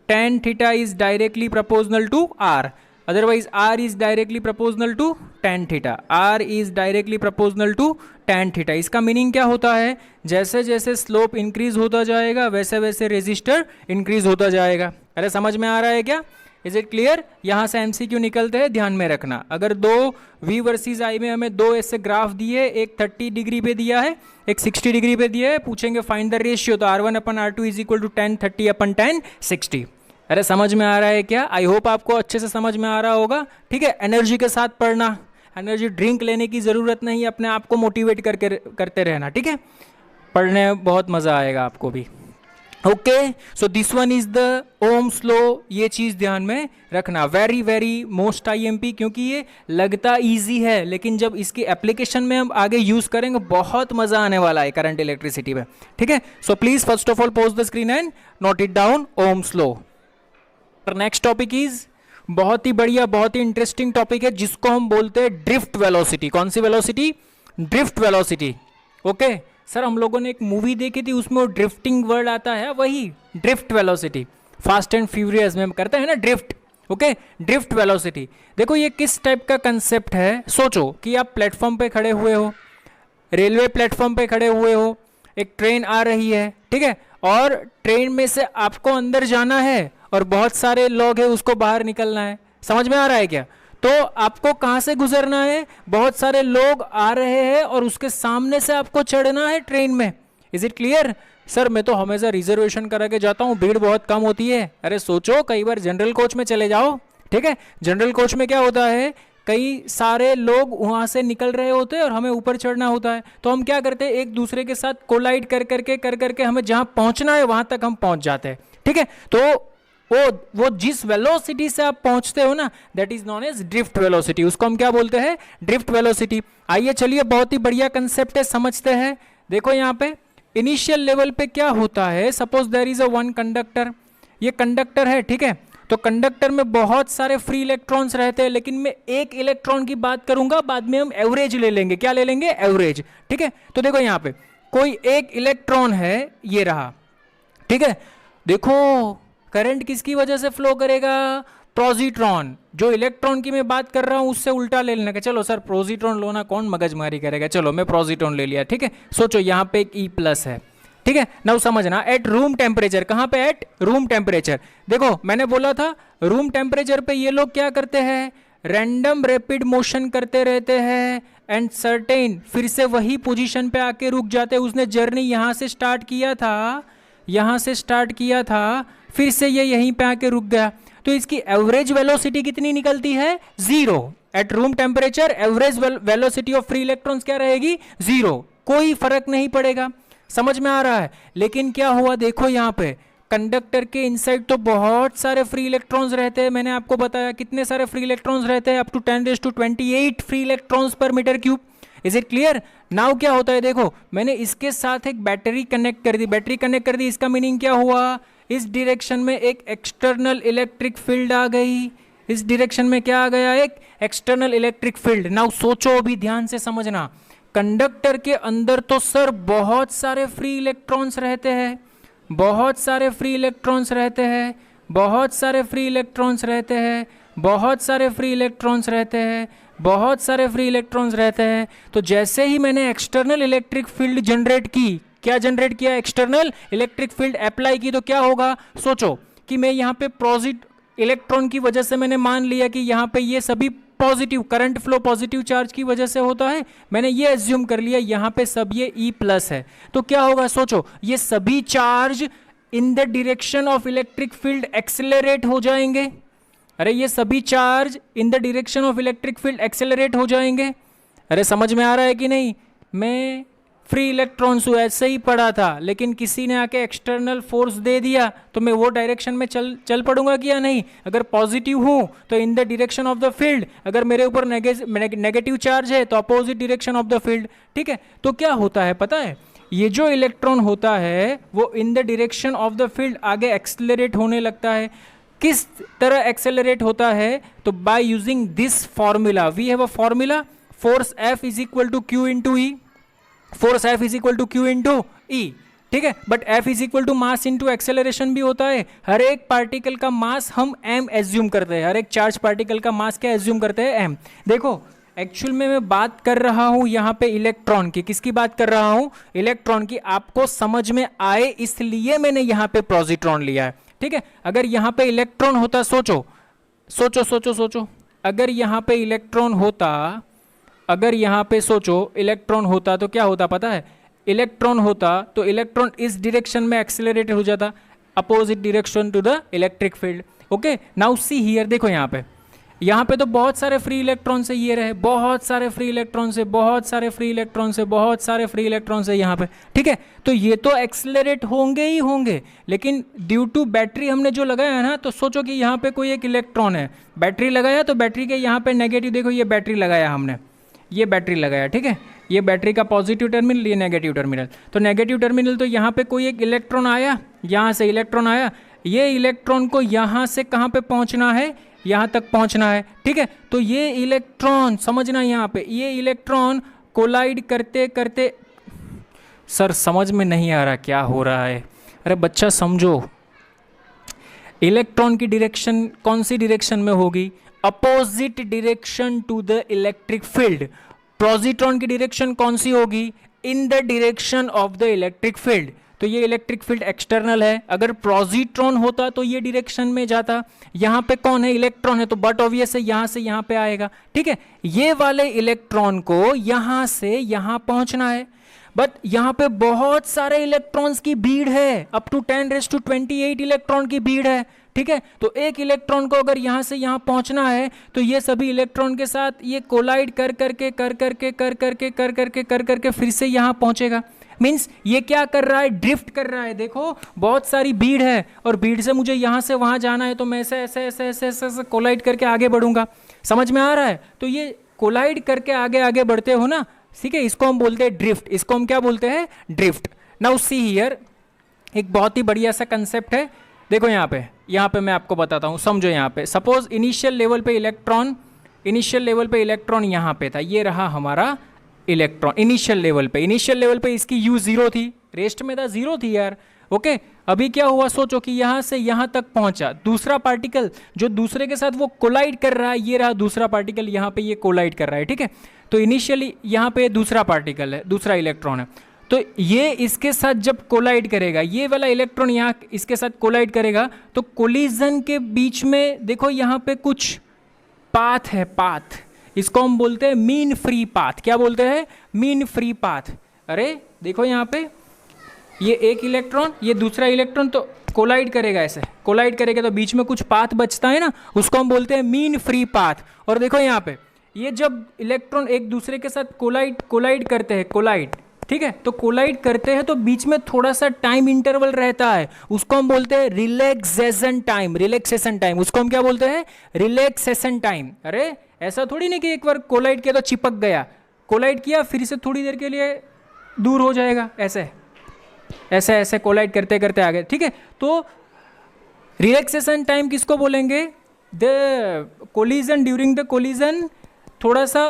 tan theta is directly proportional to R। Otherwise r is directly proportional to tan theta, r is directly proportional to tan theta. इसका meaning क्या होता है, जैसे जैसे स्लोप इंक्रीज होता जाएगा वैसे वैसे रेजिस्टर इंक्रीज होता जाएगा। अरे समझ में आ रहा है क्या? Is it clear? यहाँ से एमसीक्यू निकलते हैं, ध्यान में रखना। अगर दो v वर्सेस i में हमें दो ऐसे ग्राफ दिए, एक 30 डिग्री पे दिया है, एक 60 डिग्री पे दिया है, पूछेंगे फाइंड द रेशियो, तो r1/r2 is equal to tan 30/tan 60। अरे समझ में आ रहा है क्या? आई होप आपको अच्छे से समझ में आ रहा होगा। ठीक है, एनर्जी के साथ पढ़ना, एनर्जी ड्रिंक लेने की ज़रूरत नहीं, अपने आप को मोटिवेट करते रहना। ठीक है, पढ़ने में बहुत मज़ा आएगा आपको भी। Okay, so this one is the Ohm's law, ये चीज़ ध्यान में रखना, वेरी वेरी मोस्ट आईएमपी, क्योंकि ये लगता इजी है लेकिन जब इसकी एप्लीकेशन में हम आगे यूज़ करेंगे बहुत मज़ा आने वाला है करंट इलेक्ट्रिसिटी में। ठीक है, so please first of all pause the screen and note it down, Ohm's law. Next topic is बहुत ही बढ़िया, बहुत ही इंटरेस्टिंग टॉपिक है जिसको हम बोलते हैं ड्रिफ्ट वेलोसिटी। कौन सी velocity? Drift velocity. Okay sir, हम लोगों ने एक मूवी देखी थी, उसमें वो ड्रिफ्टिंग वर्ड आता है, वही drift velocity. Fast and furious में करते हैं ना ड्रिफ्ट। Okay, drift velocity. देखो ये किस टाइप का कंसेप्ट है, सोचो कि आप प्लेटफॉर्म पे खड़े हुए हो, रेलवे प्लेटफॉर्म पे खड़े हुए हो, एक ट्रेन आ रही है, ठीक है, और ट्रेन में से आपको अंदर जाना है और बहुत सारे लोग हैं उसको बाहर निकलना है। समझ में आ रहा है क्या? तो आपको कहाँ से गुजरना है? बहुत सारे लोग आ रहे हैं और उसके सामने से आपको चढ़ना है ट्रेन में। Is it clear? सर मैं तो हमेशा रिजर्वेशन करा के जाता हूँ, भीड़ बहुत कम होती है। अरे सोचो, कई बार जनरल कोच में चले जाओ। ठीक है, जनरल कोच में क्या होता है, कई सारे लोग वहाँ से निकल रहे होते हैं और हमें ऊपर चढ़ना होता है, तो हम क्या करते हैं, एक दूसरे के साथ कोलाइड कर करके हमें जहाँ पहुँचना है वहाँ तक हम पहुँच जाते हैं। ठीक है, तो वो जिस वेलोसिटी से आप पहुंचते हो ना, that is known as drift velocity, उसको हम क्या बोलते हैं? Drift velocity. आइए चलिए, बहुत ही बढ़िया कंसेप्ट है, समझते हैं। देखो यहाँ पे इनिशियल लेवल पे क्या होता है, suppose there is a one conductor, ये कंडक्टर है, ठीक है, तो कंडक्टर में बहुत सारे फ्री इलेक्ट्रॉन्स रहते हैं, लेकिन मैं एक इलेक्ट्रॉन की बात करूंगा, बाद में हम एवरेज ले लेंगे। क्या ले लेंगे? एवरेज। ठीक है, तो देखो यहाँ पे कोई एक इलेक्ट्रॉन है, ये रहा, ठीक है, देखो करंट किसकी वजह से फ्लो करेगा? पॉजिट्रॉन। जो इलेक्ट्रॉन की मैं बात कर रहा हूं उससे उल्टा ले लेने का। चलो सर पॉजिट्रॉन लो ना, कौन मगजमारी करेगा, चलो मैं पॉजिट्रॉन ले लिया। ठीक है, सोचो यहाँ पे एक E+ है, ठीक है, नाउ समझना, एट रूम टेम्परेचर। कहाँ पे? At room temperature. देखो मैंने बोला था रूम टेम्परेचर पे ये लोग क्या करते हैं, रैंडम रैपिड मोशन करते रहते हैं एंड सर्टेन, फिर से वही पोजीशन पे आके रुक जाते हैं। उसने जर्नी यहाँ से स्टार्ट किया था, यहाँ से स्टार्ट किया था, फिर से ये यहीं पे आके रुक गया, तो इसकी एवरेज वेलोसिटी कितनी निकलती है? 0। At room temperature average velocity of free electrons क्या रहेगी? 0। कोई फर्क नहीं पड़ेगा। समझ में आ रहा है? लेकिन क्या हुआ, देखो यहाँ पे कंडक्टर के इनसाइड तो बहुत सारे फ्री इलेक्ट्रॉन्स रहते हैं। मैंने आपको बताया कितने सारे फ्री इलेक्ट्रॉन्स रहते हैं, up to 10⁻28 free electrons per metre cube. Is it clear? Now क्या होता है, देखो मैंने इसके साथ एक बैटरी कनेक्ट कर दी, बैटरी कनेक्ट कर दी, इसका मीनिंग क्या हुआ, इस डायरेक्शन में एक एक्सटर्नल इलेक्ट्रिक फील्ड आ गई, इस डायरेक्शन में क्या आ गया, एक एक्सटर्नल इलेक्ट्रिक फील्ड। नाउ सोचो, अभी ध्यान से समझना, कंडक्टर के अंदर तो सर बहुत सारे फ्री इलेक्ट्रॉन्स रहते हैं, बहुत सारे फ्री इलेक्ट्रॉन्स रहते हैं, बहुत सारे फ्री इलेक्ट्रॉन्स रहते हैं, बहुत सारे फ्री इलेक्ट्रॉन्स रहते हैं, बहुत सारे फ्री इलेक्ट्रॉन्स रहते हैं। तो जैसे ही मैंने एक्सटर्नल इलेक्ट्रिक फील्ड जनरेट की, क्या जनरेट किया, एक्सटर्नल इलेक्ट्रिक फील्ड अप्लाई की, तो क्या होगा, सोचो कि मैं यहाँ पे पॉजिटिव इलेक्ट्रॉन की वजह से मैंने मान लिया कि यहाँ पे ये सभी positive, current flow positive charge की वजह से होता है, मैंने ये एज्यूम कर लिया यहाँ पे सब ये E+ है, तो क्या होगा, सोचो ये सभी charge in the direction of electric field accelerate हो जाएंगे। अरे ये सभी charge in the direction of electric field accelerate हो जाएंगे। अरे समझ में आ रहा है कि नहीं? मैं फ्री इलेक्ट्रॉन्स ऐसे ही पढ़ा था, लेकिन किसी ने आके एक्सटर्नल फोर्स दे दिया तो मैं वो डायरेक्शन में चल पड़ूंगा कि या नहीं? अगर पॉजिटिव हूँ तो इन the direction of the field, अगर मेरे ऊपर नेगेटिव चार्ज है तो opposite direction of the field. ठीक है, तो क्या होता है पता है, ये जो इलेक्ट्रॉन होता है वो in the direction of the field आगे एक्सेलरेट होने लगता है। किस तरह एक्सेलरेट होता है? तो by using this formula, we have a formula, force F is equal to Q into E, force F is equal to Q into E. ठीक है, but F is equal to mass into acceleration भी होता है। हर एक particle का मास हम m assume करते हैं, हर एक चार्ज पार्टिकल का मास क्या एज्यूम करते हैं, m। देखो एक्चुअल में मैं बात कर रहा हूं यहाँ पे इलेक्ट्रॉन की, किसकी बात कर रहा हूं, इलेक्ट्रॉन की। आपको समझ में आए इसलिए मैंने यहाँ पे पॉजिट्रॉन लिया है, ठीक है। अगर यहाँ पे इलेक्ट्रॉन होता, सोचो सोचो सोचो सोचो, अगर यहाँ पे इलेक्ट्रॉन होता, अगर यहाँ पे सोचो इलेक्ट्रॉन होता तो क्या होता पता है, इलेक्ट्रॉन होता तो इलेक्ट्रॉन इस डायरेक्शन में एक्सेलरेटेड हो जाता, opposite direction to the electric field. Okay, now see here, देखो यहाँ पे तो बहुत सारे फ्री इलेक्ट्रॉन से ये रहे, बहुत सारे फ्री इलेक्ट्रॉन से, बहुत सारे फ्री इलेक्ट्रॉन से, बहुत सारे फ्री इलेक्ट्रॉन से यहाँ पे, ठीक है। तो ये तो एक्सेलरेट होंगे ही होंगे, लेकिन ड्यू टू बैटरी हमने जो लगाया है ना, तो सोचो कि यहाँ पे कोई एक इलेक्ट्रॉन है, बैटरी लगाया तो बैटरी के यहाँ पे नेगेटिव, देखो ये बैटरी लगाया हमने, ये बैटरी लगाया, ठीक है, ये बैटरी का पॉजिटिव टर्मिनल, ये नेगेटिव टर्मिनल। तो नेगेटिव टर्मिनल तो यहाँ पे कोई एक इलेक्ट्रॉन आया, यहाँ से इलेक्ट्रॉन आया, ये इलेक्ट्रॉन को यहाँ से कहाँ पे पहुँचना है, यहाँ तक पहुँचना है, ठीक है। तो ये इलेक्ट्रॉन, समझना यहाँ पे, ये इलेक्ट्रॉन कोलाइड करते करते, सर समझ में नहीं आ रहा क्या हो रहा है, अरे बच्चा समझो, इलेक्ट्रॉन की डायरेक्शन कौन सी डायरेक्शन में होगी, opposite direction to the electric field. Positron की डायरेक्शन कौन सी होगी, in the direction of the electric field. तो ये इलेक्ट्रिक फील्ड एक्सटर्नल है, अगर पॉजिट्रॉन होता तो ये डायरेक्शन में जाता, यहाँ पे कौन है, इलेक्ट्रॉन है, तो बट ऑब्वियस है यहाँ से यहाँ पे आएगा, ठीक है। ये वाले इलेक्ट्रॉन को यहाँ से यहाँ पहुँचना है, बट यहाँ पे बहुत सारे इलेक्ट्रॉन्स की भीड़ है, अप टू 10⁻28 इलेक्ट्रॉन की भीड़ है, ठीक है। तो एक इलेक्ट्रॉन को अगर यहाँ से यहाँ पहुँचना है तो ये सभी इलेक्ट्रॉन के साथ ये कोलाइड कर करके फिर से यहाँ पहुँचेगा। मीन्स ये क्या कर रहा है, ड्रिफ्ट कर रहा है। देखो बहुत सारी भीड़ है और भीड़ से मुझे यहाँ से वहाँ जाना है, तो मैं ऐसे ऐसे ऐसे ऐसे ऐसे, ऐसे कोलाइड करके आगे बढ़ूंगा, समझ में आ रहा है। तो ये कोलाइड करके आगे आगे बढ़ते हो ना, ठीक है, इसको हम बोलते हैं ड्रिफ्ट, इसको हम क्या बोलते हैं, ड्रिफ्ट। नाउ सी हियर, एक बहुत ही बढ़िया सा कंसेप्ट है, देखो यहाँ पे मैं आपको बताता हूँ, समझो। यहाँ पे सपोज इनिशियल लेवल पे इलेक्ट्रॉन, इनिशियल लेवल पे इलेक्ट्रॉन यहाँ पे था, ये रहा हमारा इलेक्ट्रॉन इनिशियल लेवल पे इसकी U 0 थी, रेस्ट में था 0 थी यार, ओके। अभी क्या हुआ, सोचो कि यहाँ से यहाँ तक पहुँचा दूसरा पार्टिकल, जो दूसरे के साथ वो कोलाइड कर रहा है, ये रहा दूसरा पार्टिकल, यहाँ पे ये कोलाइड कर रहा है, ठीक है। तो इनिशियली यहाँ पे दूसरा पार्टिकल है, दूसरा इलेक्ट्रॉन है, तो ये इसके साथ जब कोलाइड करेगा, ये वाला इलेक्ट्रॉन यहाँ इसके साथ कोलाइड करेगा, तो कोलिजन के बीच में देखो यहाँ पे कुछ पाथ है, पाथ, इसको हम बोलते हैं मीन फ्री पाथ। क्या बोलते हैं, मीन फ्री पाथ। अरे देखो यहाँ पे ये एक इलेक्ट्रॉन, ये दूसरा इलेक्ट्रॉन, तो कोलाइड करेगा, ऐसे कोलाइड करेगा तो बीच में कुछ पाथ बचता है ना, उसको हम बोलते हैं मीन फ्री पाथ। और देखो यहाँ पे ये जब इलेक्ट्रॉन एक दूसरे के साथ कोलाइड करते हैं, कोलाइड, ठीक है, तो कोलाइड करते हैं तो बीच में थोड़ा सा टाइम इंटरवल रहता है, उसको हम बोलते हैं रिलैक्सेशन टाइम, रिलैक्सेशन टाइम, उसको हम क्या बोलते हैं, रिलैक्सेशन टाइम। अरे ऐसा थोड़ी नहीं कि एक बार कोलाइड किया तो चिपक गया, कोलाइड किया फिर से थोड़ी देर के लिए दूर हो जाएगा, ऐसे ऐसे ऐसे कोलाइड करते करते आ गए, ठीक है। तो रिलैक्सेशन टाइम किसको बोलेंगे, the collision, during the collision थोड़ा सा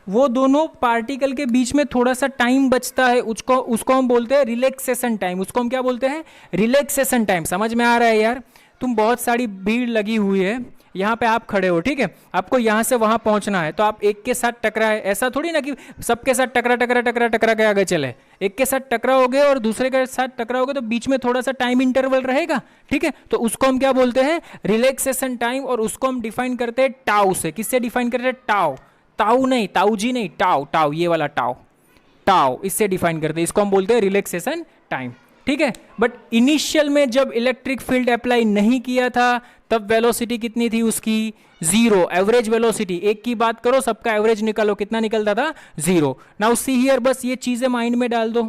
वो दोनों पार्टिकल के बीच में थोड़ा सा टाइम बचता है, उसको हम बोलते हैं रिलैक्सेशन टाइम, उसको हम क्या बोलते हैं, रिलैक्सेशन टाइम। समझ में आ रहा है यार, तुम बहुत सारी भीड़ लगी हुई है, यहाँ पे आप खड़े हो, ठीक है, आपको यहाँ से वहाँ पहुँचना है, तो आप एक के साथ टकराए, ऐसा थोड़ी ना कि सबके साथ टकरा के आगे चले, एक के साथ टकराओगे और दूसरे के साथ टकराओगे तो बीच में थोड़ा सा टाइम इंटरवल रहेगा, ठीक है। तो उसको हम क्या बोलते हैं, रिलैक्सेशन टाइम, और उसको हम डिफाइन करते हैं टाउ से। किससे डिफाइन करते हैं, टाउ, ताऊ नहीं, ताऊ जी नहीं, टाउ, टाउ, ये वाला टाउ, इससे डिफाइन करते हैं, इसको हम बोलते हैं रिलैक्सेशन टाइम, ठीक है। बट इनिशियल में जब इलेक्ट्रिक फील्ड अप्लाई नहीं किया था तब वेलोसिटी कितनी थी उसकी, 0, एवरेज वेलोसिटी, एक की बात करो सबका एवरेज निकालो, कितना निकलता था, 0। नाउ सी हियर, बस ये चीजें माइंड में डाल दो।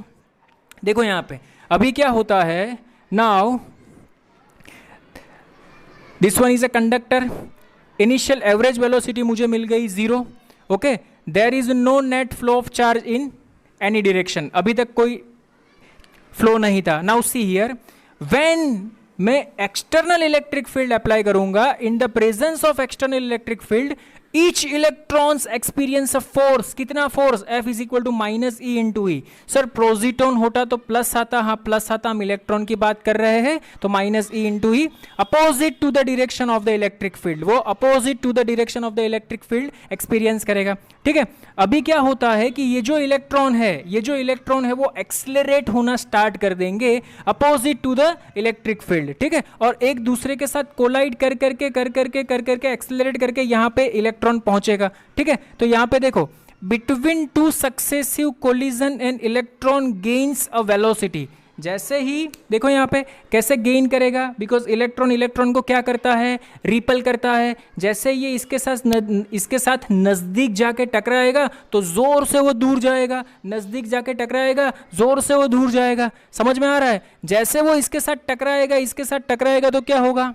देखो यहाँ पे अभी क्या होता है, now this one is a conductor, initial average velocity मुझे मिल गई 0, okay. There is no net flow of charge in any direction, अभी तक कोई फ्लो नहीं था। नाउ सी हियर, व्हेन मैं एक्सटर्नल इलेक्ट्रिक फील्ड अप्लाई करूंगा, in the presence of external electric field each electrons experience a force, कितना force, F is equal to minus E into E. Sir positron होता तो plus आता, हाँ plus आता, हम electron की बात कर रहे हैं तो minus E into E, opposite to the direction of the electric field, वो opposite to the direction of the electric field experience करेगा। ठीक है, अभी क्या होता है कि ये जो इलेक्ट्रॉन है वो एक्सेलरेट होना स्टार्ट कर देंगे opposite to the electric field. ठीक है, और एक दूसरे के साथ कोलाइड कर करके एक्सेलरेट करके यहाँ पे इलेक्ट्रॉन पहुंचेगा। ठीक है, तो यहाँ पे देखो, between two successive collision and electron gains a velocity. जैसे ही देखो यहाँ पे कैसे गेन करेगा, बिकॉज इलेक्ट्रॉन को क्या करता है, रिपल करता है। जैसे ये इसके साथ नजदीक जाके टकराएगा तो जोर से वो दूर जाएगा, नजदीक जाके टकराएगा जोर से वो दूर जाएगा। समझ में आ रहा है? जैसे वो इसके साथ टकराएगा तो क्या होगा,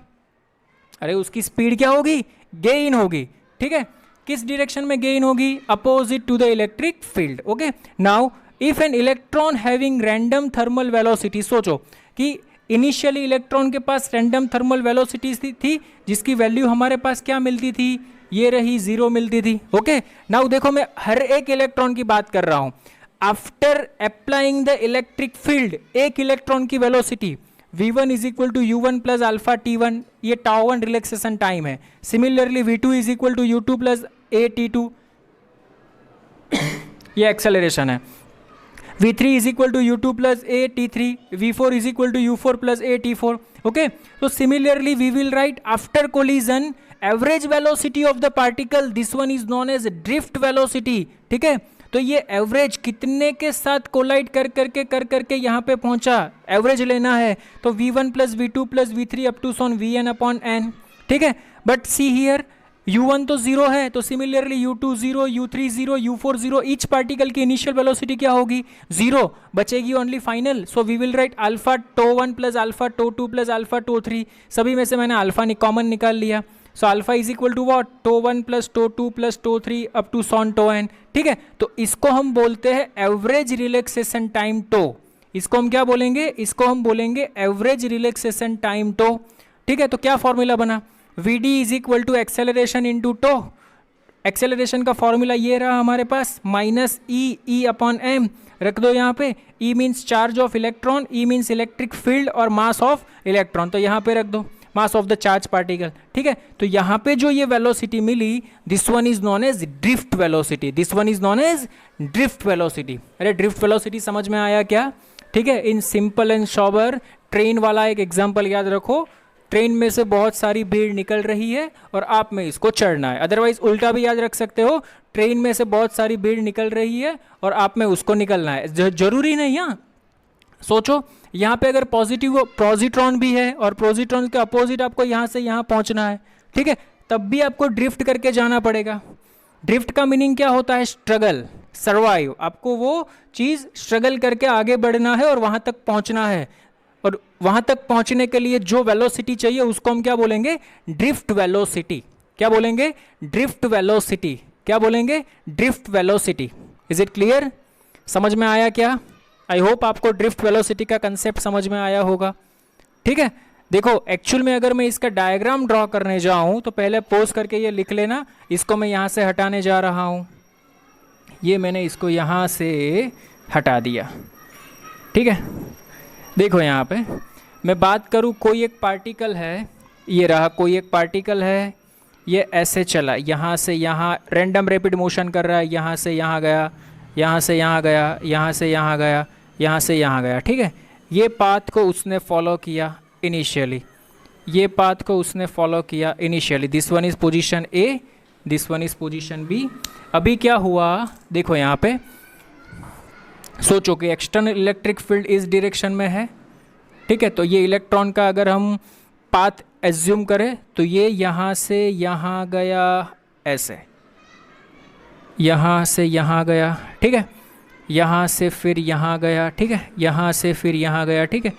अरे उसकी स्पीड क्या होगी, गेन होगी। ठीक है, किस डायरेक्शन में गेन होगी, opposite to the electric field. Okay, now if an electron having random thermal velocity, सोचो कि इनिशियली इलेक्ट्रॉन के पास रैंडम थर्मल वेलोसिटी थी जिसकी वैल्यू हमारे पास क्या मिलती थी, ये रही 0 मिलती थी। ओके, नाउ देखो मैं हर एक इलेक्ट्रॉन की बात कर रहा हूं। After applying the electric field, एक इलेक्ट्रॉन की velocity v1 is equal to u1 plus alpha t1, ये τ1 रिलैक्सेशन टाइम है। Similarly v2 is equal to u2 plus a t2, ये एक्सेलरेशन है। v3 is equal to u2 plus a t3, v4 is equal to u4 plus a t4। Okay, तो similarly we will write after collision average velocity of the particle, this one is known as drift velocity. ठीक है, तो ये average कितने के साथ collide कर करके यहाँ पे पहुंचा, एवरेज लेना है तो v1 plus v2 plus v3 up to so on vn upon n। ठीक है, बट सी हियर u1 तो 0 है, तो similarly u2 0, u3 0, u4 0, each particle की इनिशियल वेलोसिटी क्या होगी, 0 बचेगी only final. So we will write alpha τ1 plus alpha τ2 plus alpha τ3, सभी में से मैंने अल्फा कॉमन निकाल लिया। So alpha is equal to what, τ1 plus τ2 plus τ3 up to so on τn। ठीक है, तो इसको हम बोलते हैं एवरेज रिलैक्सेशन टाइम τ। इसको हम क्या बोलेंगे, इसको हम बोलेंगे एवरेज रिलैक्सेशन टाइम τ। ठीक है, तो क्या फॉर्मूला बना, vd is equal to acceleration into τ। Acceleration का फॉर्मूला ये रहा हमारे पास, माइनस ई अपॉन एम, रख दो यहाँ पे। E means charge of electron, E means electric field और मास ऑफ इलेक्ट्रॉन, तो यहाँ पे रख दो mass of the charge particle. ठीक है, तो यहाँ पे जो ये वेलोसिटी मिली, this one is known as drift velocity, this one is known as drift velocity. अरे ड्रिफ्ट वेलोसिटी समझ में आया क्या? ठीक है, in simple and sober train वाला एक एग्जांपल याद रखो। ट्रेन में से बहुत सारी भीड़ निकल रही है और आप में इसको चढ़ना है, अदरवाइज उल्टा भी याद रख सकते हो, ट्रेन में से बहुत सारी भीड़ निकल रही है और आप में उसको निकलना है, जरूरी नहीं। हाँ सोचो, यहाँ पे अगर पॉजिटिव पॉजिट्रॉन भी है और पॉजिट्रॉन के अपोजिट आपको यहाँ से यहाँ पहुँचना है, ठीक है, तब भी आपको ड्रिफ्ट करके जाना पड़ेगा। ड्रिफ्ट का मीनिंग क्या होता है, स्ट्रगल, सर्वाइव। आपको वो चीज़ स्ट्रगल करके आगे बढ़ना है और वहाँ तक पहुँचना है, और वहाँ तक पहुँचने के लिए जो वेलोसिटी चाहिए उसको हम क्या बोलेंगे, ड्रिफ्ट वेलोसिटी। क्या बोलेंगे, ड्रिफ्ट वेलोसिटी। क्या बोलेंगे, drift velocity. Is it clear? समझ में आया क्या? आई होप आपको ड्रिफ्ट वेलोसिटी का कंसेप्ट समझ में आया होगा। ठीक है, देखो एक्चुअल में अगर मैं इसका डायग्राम ड्रॉ करने जाऊं तो पहले पोज करके ये लिख लेना, इसको मैं यहाँ से हटाने जा रहा हूँ, ये मैंने इसको यहाँ से हटा दिया। ठीक है, देखो यहाँ पे मैं बात करूँ, कोई एक पार्टिकल है, ये रहा कोई एक पार्टिकल है, ये ऐसे चला, यहाँ से यहाँ रैंडम रैपिड मोशन कर रहा है, यहाँ से यहाँ गया, यहाँ से यहाँ गया, यहाँ से यहाँ गया, यहाँ से यहाँ गया। ठीक है, ये पाथ को उसने फॉलो किया इनिशियली, ये पाथ को उसने फॉलो किया initially. This one is position A, this one is position B. अभी क्या हुआ, देखो यहाँ पे सोचो कि एक्सटर्नल इलेक्ट्रिक फील्ड इस डायरेक्शन में है। ठीक है, तो ये इलेक्ट्रॉन का अगर हम पाथ एज्यूम करें तो ये यहाँ से यहाँ गया, ऐसे यहाँ से यहाँ गया। ठीक है, यहाँ से फिर यहाँ गया। ठीक है, यहाँ से फिर यहाँ गया। ठीक है,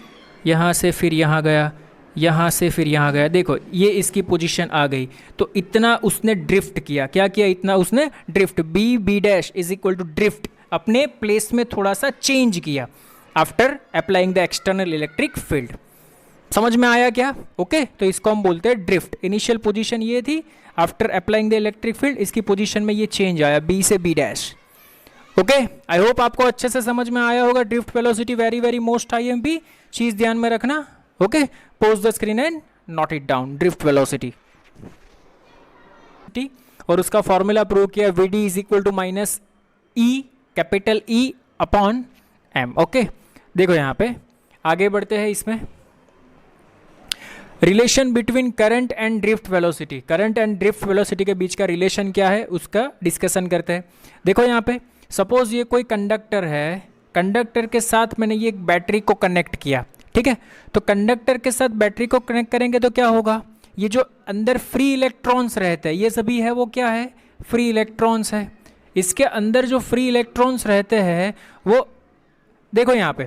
यहाँ से फिर यहाँ गया, यहाँ से फिर यहाँ गया। देखो ये इसकी पोजीशन आ गई, तो इतना उसने ड्रिफ्ट किया। क्या किया, इतना उसने drift, B B dash is equal to drift, अपने प्लेस में थोड़ा सा चेंज किया after applying the external electric field. समझ में आया क्या? ओके, तो इसको हम बोलते हैं ड्रिफ्ट। इनिशियल पोजीशन ये थी, after applying the electric field इसकी पोजीशन में ये चेंज आया बी से B dash. Okay, I hope आपको अच्छे से समझ में आया होगा। Drift velocity very very most IMP चीज ध्यान में रखना। Okay, pause the screen and note it down. Drift velocity और उसका फॉर्मूला प्रूव किया, VD is equal to minus e, capital E upon M। Okay, देखो यहाँ पे आगे बढ़ते हैं इसमें। Relation between current and drift velocity, current and drift velocity के बीच का रिलेशन क्या है उसका डिस्कशन करते हैं। देखो यहाँ पे सपोज ये कोई कंडक्टर है, कंडक्टर के साथ मैंने ये एक बैटरी को कनेक्ट किया, ठीक है। तो कंडक्टर के साथ बैटरी को कनेक्ट करेंगे तो क्या होगा, ये जो अंदर फ्री इलेक्ट्रॉन्स रहते हैं ये सभी है वो क्या है, फ्री इलेक्ट्रॉन्स है। इसके अंदर जो फ्री इलेक्ट्रॉन्स रहते हैं वो देखो यहाँ पे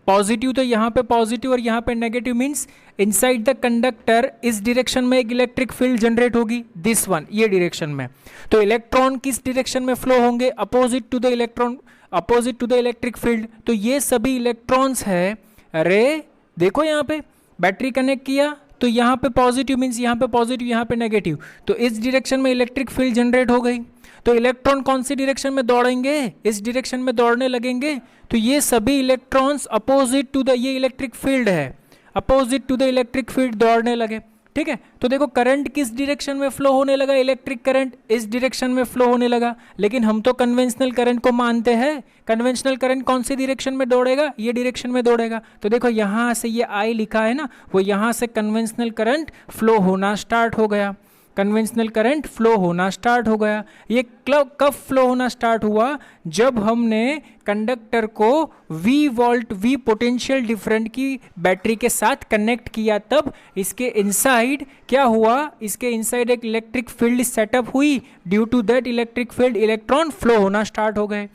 पॉजिटिव, तो यहाँ पे पॉजिटिव और यहाँ पे negative, means inside the conductor इस डायरेक्शन में एक इलेक्ट्रिक फील्ड जनरेट होगी, दिस वन, ये डायरेक्शन में। तो इलेक्ट्रॉन किस डायरेक्शन में फ्लो होंगे, opposite to the electron, opposite to the electric field. तो ये सभी इलेक्ट्रॉन्स है। अरे देखो यहाँ पे बैटरी कनेक्ट किया तो यहाँ पे पॉजिटिव, मीन्स यहाँ पे पॉजिटिव यहाँ पे नेगेटिव, तो इस डायरेक्शन में इलेक्ट्रिक फील्ड जनरेट हो गई। तो इलेक्ट्रॉन कौन सी डायरेक्शन में दौड़ेंगे, इस डायरेक्शन में दौड़ने लगेंगे। तो ये सभी इलेक्ट्रॉन्स अपोजिट टू द, ये इलेक्ट्रिक फील्ड है, opposite to the electric field दौड़ने लगे, ठीक है। तो देखो करंट किस डायरेक्शन में फ्लो होने लगा, इलेक्ट्रिक करंट इस डायरेक्शन में फ्लो होने लगा। लेकिन हम तो कन्वेंशनल करंट को मानते हैं, कन्वेंशनल करंट कौन सी डायरेक्शन में दौड़ेगा, ये डायरेक्शन में दौड़ेगा। तो देखो यहाँ से ये आई लिखा है ना, वो यहाँ से कन्वेंशनल करंट फ्लो होना स्टार्ट हो गया, कन्वेंशनल करंट फ्लो होना स्टार्ट हो गया। ये कब फ्लो होना स्टार्ट हुआ, जब हमने कंडक्टर को V पोटेंशियल डिफरेंट की बैटरी के साथ कनेक्ट किया, तब इसके इनसाइड क्या हुआ, इसके इनसाइड एक इलेक्ट्रिक फील्ड सेटअप हुई। Due to that electric field electron flow होना स्टार्ट हो गए।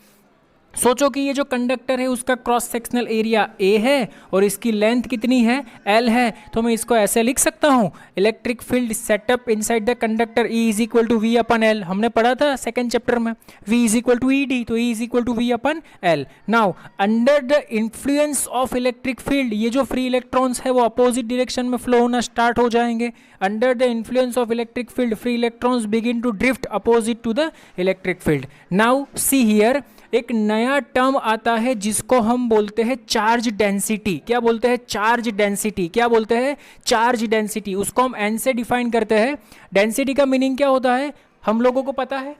सोचो कि ये जो कंडक्टर है उसका क्रॉस सेक्शनल एरिया A है और इसकी लेंथ कितनी है, L है। तो मैं इसको ऐसे लिख सकता हूँ, electric field setup inside the conductor E is equal to V upon L, हमने पढ़ा था सेकेंड चैप्टर में, V is equal to ED, तो E is equal to V upon L। Now under the influence of electric field, ये जो free electrons है वो opposite direction में फ्लो होना स्टार्ट हो जाएंगे। Under the influence of electric field free electrons begin to drift opposite to the electric field. Now see here, एक नया टर्म आता है जिसको हम बोलते हैं चार्ज डेंसिटी। क्या बोलते हैं, चार्ज डेंसिटी। क्या बोलते हैं, चार्ज डेंसिटी। उसको हम N से डिफाइन करते हैं। डेंसिटी का मीनिंग क्या होता है हम लोगों को पता है,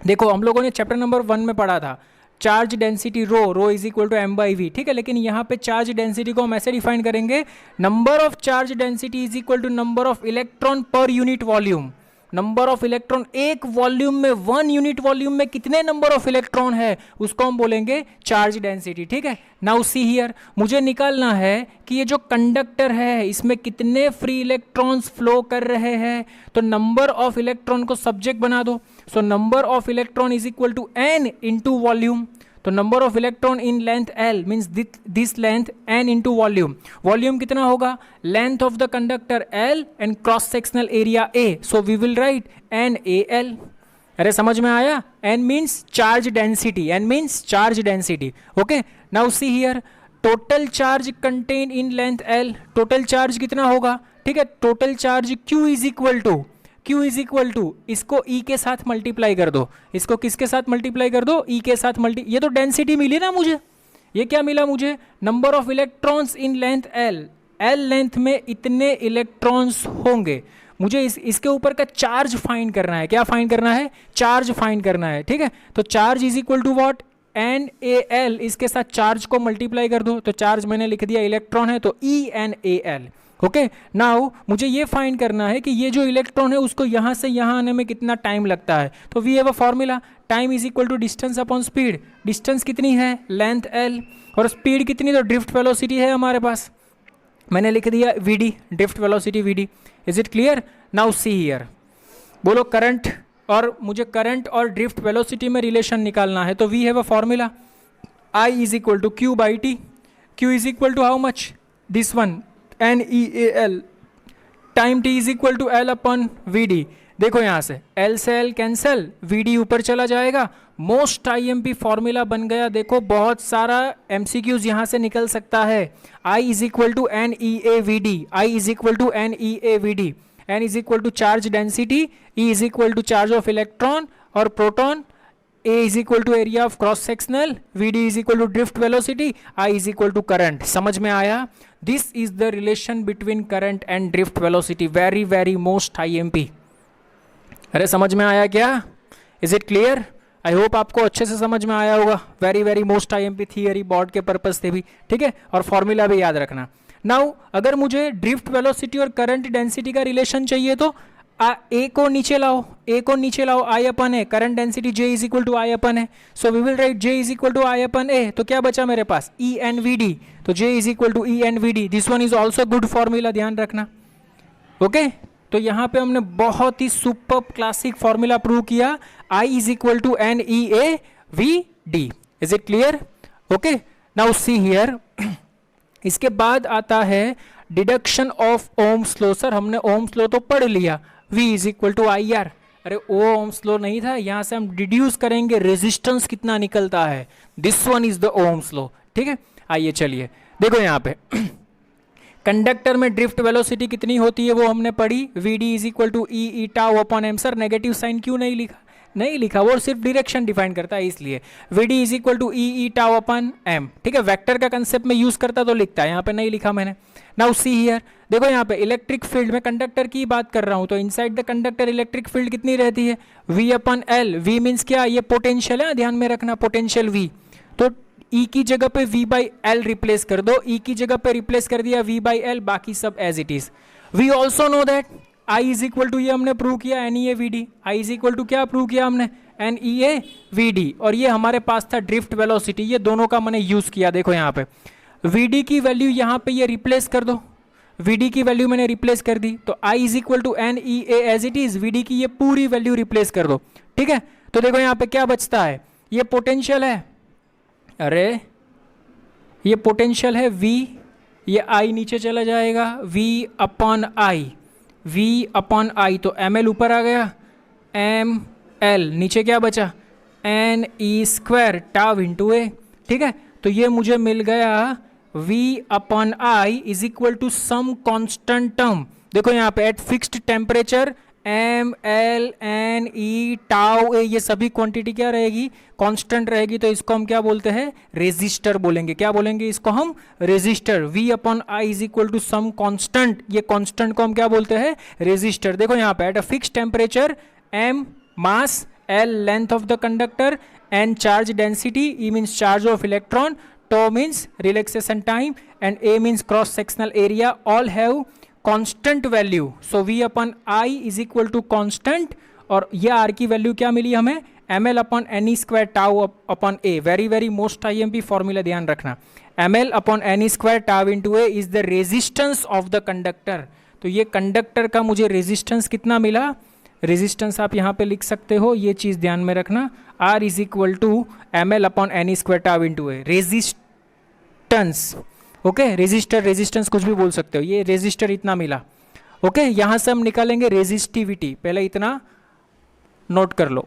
देखो हम लोगों ने चैप्टर नंबर 1 में पढ़ा था, charge density rho is equal to m/v, ठीक है। लेकिन यहाँ पे चार्ज डेंसिटी को हम ऐसे डिफाइन करेंगे, number of charge density is equal to number of electron per unit volume. Number of electron एक वॉल्यूम में, 1 यूनिट वॉल्यूम में कितने नंबर ऑफ इलेक्ट्रॉन है उसको हम बोलेंगे चार्ज डेंसिटी, ठीक है। नाउ सी हियर, मुझे निकालना है कि ये जो कंडक्टर है इसमें कितने फ्री इलेक्ट्रॉन्स फ्लो कर रहे हैं। तो नंबर ऑफ इलेक्ट्रॉन को सब्जेक्ट बना दो। So number of electron is equal to n into volume. तो number of electron in length L means this length n into volume. Volume कितना होगा, length of the conductor L and cross sectional area A, so we will write NaL। अरे समझ में आया, n means charge density, n means charge density. Okay, now see here, total charge contain in length L, total charge कितना होगा, ठीक है। Total charge Q is equal to इसको E के साथ मल्टीप्लाई कर दो, इसको किसके साथ मल्टीप्लाई कर दो, E के साथ ये तो डेंसिटी मिली ना मुझे, ये क्या मिला मुझे, number of electrons in length L length में इतने इलेक्ट्रॉन्स होंगे। मुझे इसके ऊपर का चार्ज फाइंड करना है। क्या फाइंड करना है, चार्ज फाइंड करना है, ठीक है। तो charge is equal to what, NaL, इसके साथ चार्ज को मल्टीप्लाई कर दो। तो चार्ज मैंने लिख दिया, इलेक्ट्रॉन है तो ENaL। ओके, नाउ मुझे ये फाइंड करना है कि ये जो इलेक्ट्रॉन है उसको यहाँ से यहाँ आने में कितना टाइम लगता है। तो we have a formula, time is equal to distance upon speed. Distance कितनी है, लेंथ L, और स्पीड कितनी, तो ड्रिफ्ट वेलोसिटी है हमारे पास, मैंने लिख दिया VD, drift velocity VD। Is it clear? Now see here, बोलो करंट, और मुझे करंट और ड्रिफ्ट वेलोसिटी में रिलेशन निकालना है। तो we have a formula, I is equal to Q/T। Q is equal to how much, this one, NeAL, time T is equal to L upon VD। देखो यहाँ से L कैंसल, VD ऊपर चला जाएगा, मोस्ट IMP फॉर्मूला बन गया। देखो बहुत सारा MCQs यहाँ से निकल सकता है। I is equal to NEAVD, I is equal to NEAVD, N is equal to charge density, E is equal to charge of electron और proton, A is equal to area of cross sectional, VD is equal to drift velocity, I is equal to current. समझ में आया? This is the relation between current and drift velocity. Very very most IMP। अरे समझ में आया क्या? Is it clear? I hope आपको अच्छे से समझ में आया होगा। Very very most IMP theory board के पर्पज से भी, ठीक है, और फॉर्मूला भी याद रखना। नाउ अगर मुझे ड्रिफ्ट वेलोसिटी और करंट डेंसिटी का रिलेशन चाहिए तो A को नीचे लाओ, A को नीचे लाओ, I अपन है, current density J is equal to I upon है, so we will write J is equal to I upon A। तो क्या बचा मेरे पास? ENVD, तो J is equal to ENVD। This one is also good formula, ध्यान रखना। Okay तो यहाँ पे हमने बहुत ही सुपर क्लासिक फॉर्मूला प्रूव किया, I is equal to NEAVD। Is it clear? Okay now see here, इसके बाद आता है deduction of Ohm's law. Sir हमने ओम्स लॉ तो पढ़ लिया, V is equal to IR। अरे वो ओम्स लॉ नहीं था, यहाँ से हम डिड्यूस करेंगे रेजिस्टेंस कितना निकलता है। This one is the Ohm's law, ठीक है। आइए चलिए देखो यहाँ पे कंडक्टर में ड्रिफ्ट वेलोसिटी कितनी होती है वो हमने पढ़ी, VD is equal to E tau upon M। Sir negative sign क्यों नहीं लिखा? नहीं लिखा, वो सिर्फ डायरेक्शन डिफाइन करता है इसलिए। VD is equal to E tau upon M, ठीक है। वेक्टर का कंसेप्ट में यूज करता तो लिखता है, यहाँ पे नहीं लिखा मैंने। नाउ सी हियर, देखो यहाँ पे इलेक्ट्रिक फील्ड में कंडक्टर की बात कर रहा हूँ, तो inside the conductor electric field कितनी रहती है? V upon L। V means क्या? ये पोटेंशियल है, ध्यान में रखना, पोटेंशियल V। तो E की जगह पे V बाई L रिप्लेस कर दो, E की जगह पे रिप्लेस कर दिया V बाई L, बाकी सब as it is. We also know that I is equal to, ये हमने प्रूव किया NEAVD। I is equal to क्या प्रूव किया हमने? NEAVD। और ये हमारे पास था ड्रिफ्ट वेलोसिटी, ये दोनों का मैंने यूज किया। देखो यहाँ पे VD की वैल्यू यहाँ पे ये रिप्लेस कर दो, VD की वैल्यू मैंने रिप्लेस कर दी, तो I is equal to NEA as it is. VD की ये पूरी वैल्यू रिप्लेस कर दो, ठीक है। तो देखो यहाँ पे क्या बचता है, ये पोटेंशियल है, अरे ये पोटेंशियल है V, ये I नीचे चला जाएगा, V अपॉन I, तो ML ऊपर आ गया, ML नीचे क्या बचा? NE square tau into A, ठीक है। तो ये मुझे मिल गया V upon I is equal to some constant term. देखो यहाँ पे at fixed temperature ML NE tau A, ये सभी क्वांटिटी क्या रहेगी? कांस्टेंट रहेगी। तो इसको हम क्या बोलते हैं? रेजिस्टर बोलेंगे। क्या बोलेंगे इसको हम? Resistor. V upon I is equal to some constant, ये कांस्टेंट को हम क्या बोलते हैं? रेजिस्टर। देखो यहाँ पे at a fixed temperature M mass, L length of the conductor, N charge density, E means charge of electron, tau means relaxation time and A means cross sectional area, all have constant value. So V upon I is equal to constant, और ये R की value क्या मिली हमें? ML upon NE square tau upon A। Very very most IMP formula ध्यान रखना, ML upon NE square tau into A is the resistance of the conductor। तो ये conductor का मुझे रेजिस्टेंस कितना मिला? रेजिस्टेंस आप यहाँ पे लिख सकते हो, ये चीज़ ध्यान में रखना, R is equal to ML upon NE square tau into A। Resistance, okay, resistance कुछ भी बोल सकते हो, ये रेजिस्टर इतना मिला। ओके यहाँ से हम निकालेंगे रेजिस्टिविटी, पहले इतना नोट कर लो।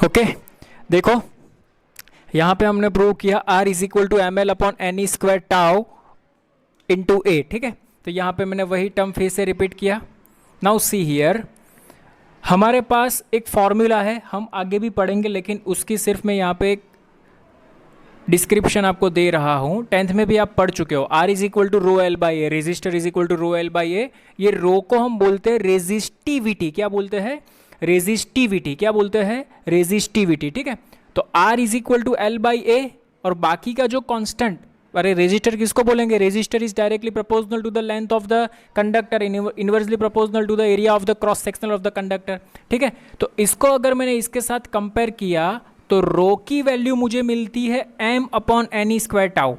ओके देखो यहाँ पे हमने प्रूव किया R is equal to ML upon NE square tau into A, ठीक है। तो यहाँ पे मैंने वही टर्म फिर से रिपीट किया। नाउ सी हियर, हमारे पास एक फॉर्मूला है, हम आगे भी पढ़ेंगे, लेकिन उसकी सिर्फ मैं यहाँ पे एक डिस्क्रिप्शन आपको दे रहा हूँ। 10th में भी आप पढ़ चुके हो, R is equal to rho L by A, resistor is equal to rho L by A. ये रो को हम बोलते हैं रेजिस्टिविटी। क्या बोलते हैं? रेजिस्टिविटी। क्या बोलते हैं? रेजिस्टिविटी, ठीक है। तो R is equal to L by A, और बाकी का जो कॉन्स्टेंट, अरे रेजिस्टर किसको बोलेंगे? Resistor is directly proportional to the length of the conductor, inversely proportional to the area of the cross sectional of the conductor, ठीक है। तो इसको अगर मैंने इसके साथ कंपेयर किया तो रो की वैल्यू मुझे मिलती है M upon NE square tau.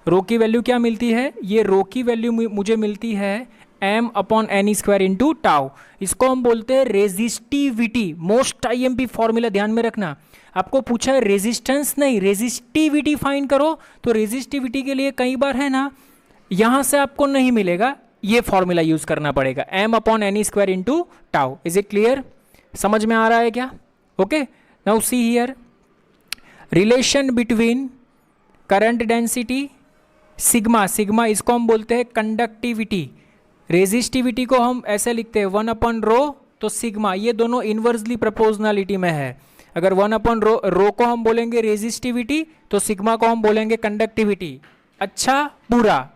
Rho की वैल्यू क्या मिलती है? ये रो की वैल्यू मुझे मिलती है M upon NE square into tau. इसको हम बोलते हैं रेजिस्टिविटी। मोस्ट IMP फॉर्मूला ध्यान में रखना, आपको पूछा है रेजिस्टेंस नहीं, रेजिस्टिविटी फाइंड करो। तो रेजिस्टिविटी के लिए कई बार है ना, यहां से आपको नहीं मिलेगा, ये फॉर्मूला यूज करना पड़ेगा, m/n² into tau. Is it clear? समझ में आ रहा है क्या? Okay, now see here, relation between current density sigma, sigma इसको हम बोलते हैं कंडक्टिविटी, रेजिस्टिविटी को हम ऐसे लिखते हैं 1/ρ, तो सिग्मा, ये दोनों इनवर्सली प्रोपोर्शनलिटी में है। अगर 1/ρ को हम बोलेंगे रेजिस्टिविटी, तो सिग्मा को हम बोलेंगे कंडक्टिविटी। अच्छा बुरा